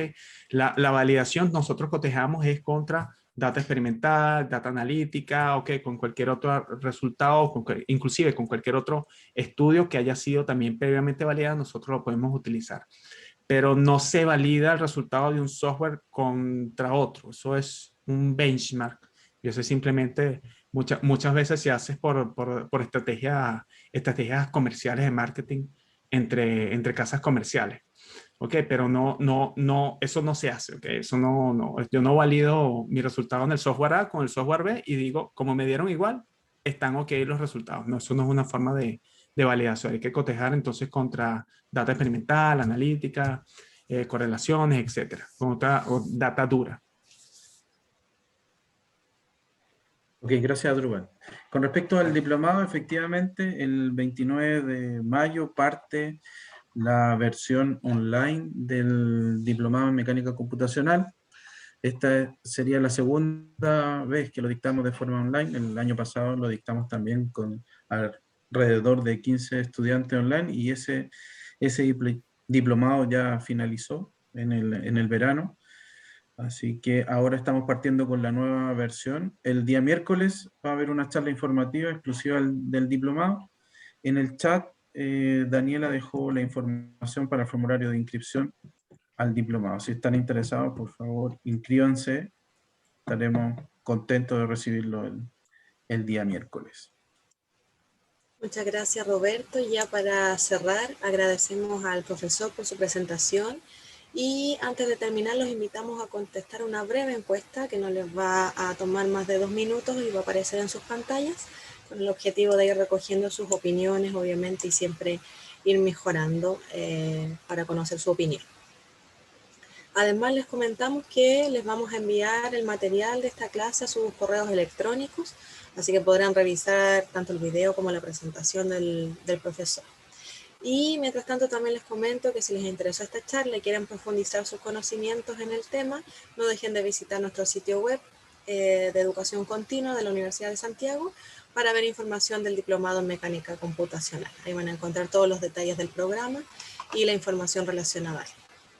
La validación nosotros cotejamos es contra data experimental, data analítica, ¿ok? Con cualquier otro resultado, inclusive con cualquier otro estudio que haya sido también previamente validado, nosotros lo podemos utilizar. Pero no se valida el resultado de un software contra otro, eso es un benchmark. Y eso es simplemente, muchas veces se hace por estrategias comerciales de marketing entre casas comerciales. Ok, pero eso no se hace. Okay, eso yo no valido mi resultado en el software A con el software B y digo, como me dieron igual, están ok los resultados. No, eso no es una forma de validación. Hay que cotejar entonces contra data experimental, analítica, correlaciones, etcétera, o data dura. Ok, gracias, Drupal. Con respecto al diplomado, efectivamente, el 29 de mayo parte la versión online del diplomado en mecánica computacional. Esta sería la segunda vez que lo dictamos de forma online. El año pasado lo dictamos también con alrededor de 15 estudiantes online y ese diplomado ya finalizó en el verano. Así que ahora estamos partiendo con la nueva versión. El día miércoles va a haber una charla informativa exclusiva del diplomado. En el chat, Daniela dejó la información para el formulario de inscripción al diplomado. Si están interesados, por favor, inscríbanse. Estaremos contentos de recibirlo el día miércoles. Muchas gracias, Roberto. Ya para cerrar, agradecemos al profesor por su presentación y antes de terminar los invitamos a contestar una breve encuesta que no les va a tomar más de 2 minutos y va a aparecer en sus pantallas con el objetivo de ir recogiendo sus opiniones, obviamente, y siempre ir mejorando para conocer su opinión. Además, les comentamos que les vamos a enviar el material de esta clase a sus correos electrónicos, así que podrán revisar tanto el video como la presentación del profesor. Y mientras tanto también les comento que si les interesó esta charla y quieren profundizar sus conocimientos en el tema, no dejen de visitar nuestro sitio web de educación continua de la Universidad de Santiago para ver información del diplomado en mecánica computacional. Ahí van a encontrar todos los detalles del programa y la información relacionada a él.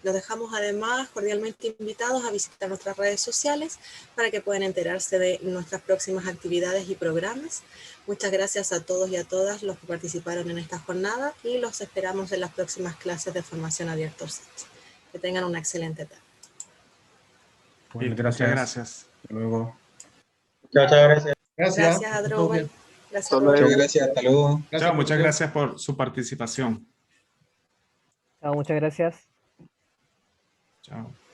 Los dejamos además cordialmente invitados a visitar nuestras redes sociales para que puedan enterarse de nuestras próximas actividades y programas. Muchas gracias a todos y a todas los que participaron en esta jornada y los esperamos en las próximas clases de formación abierta ORSAT. Que tengan una excelente tarde. Bueno, Muchas gracias. Hasta luego. Chao, gracias. Gracias a Drupal. Gracias, Muchas gracias, hasta luego. Chao, muchas gracias por su participación. Chao, muchas gracias. Chao.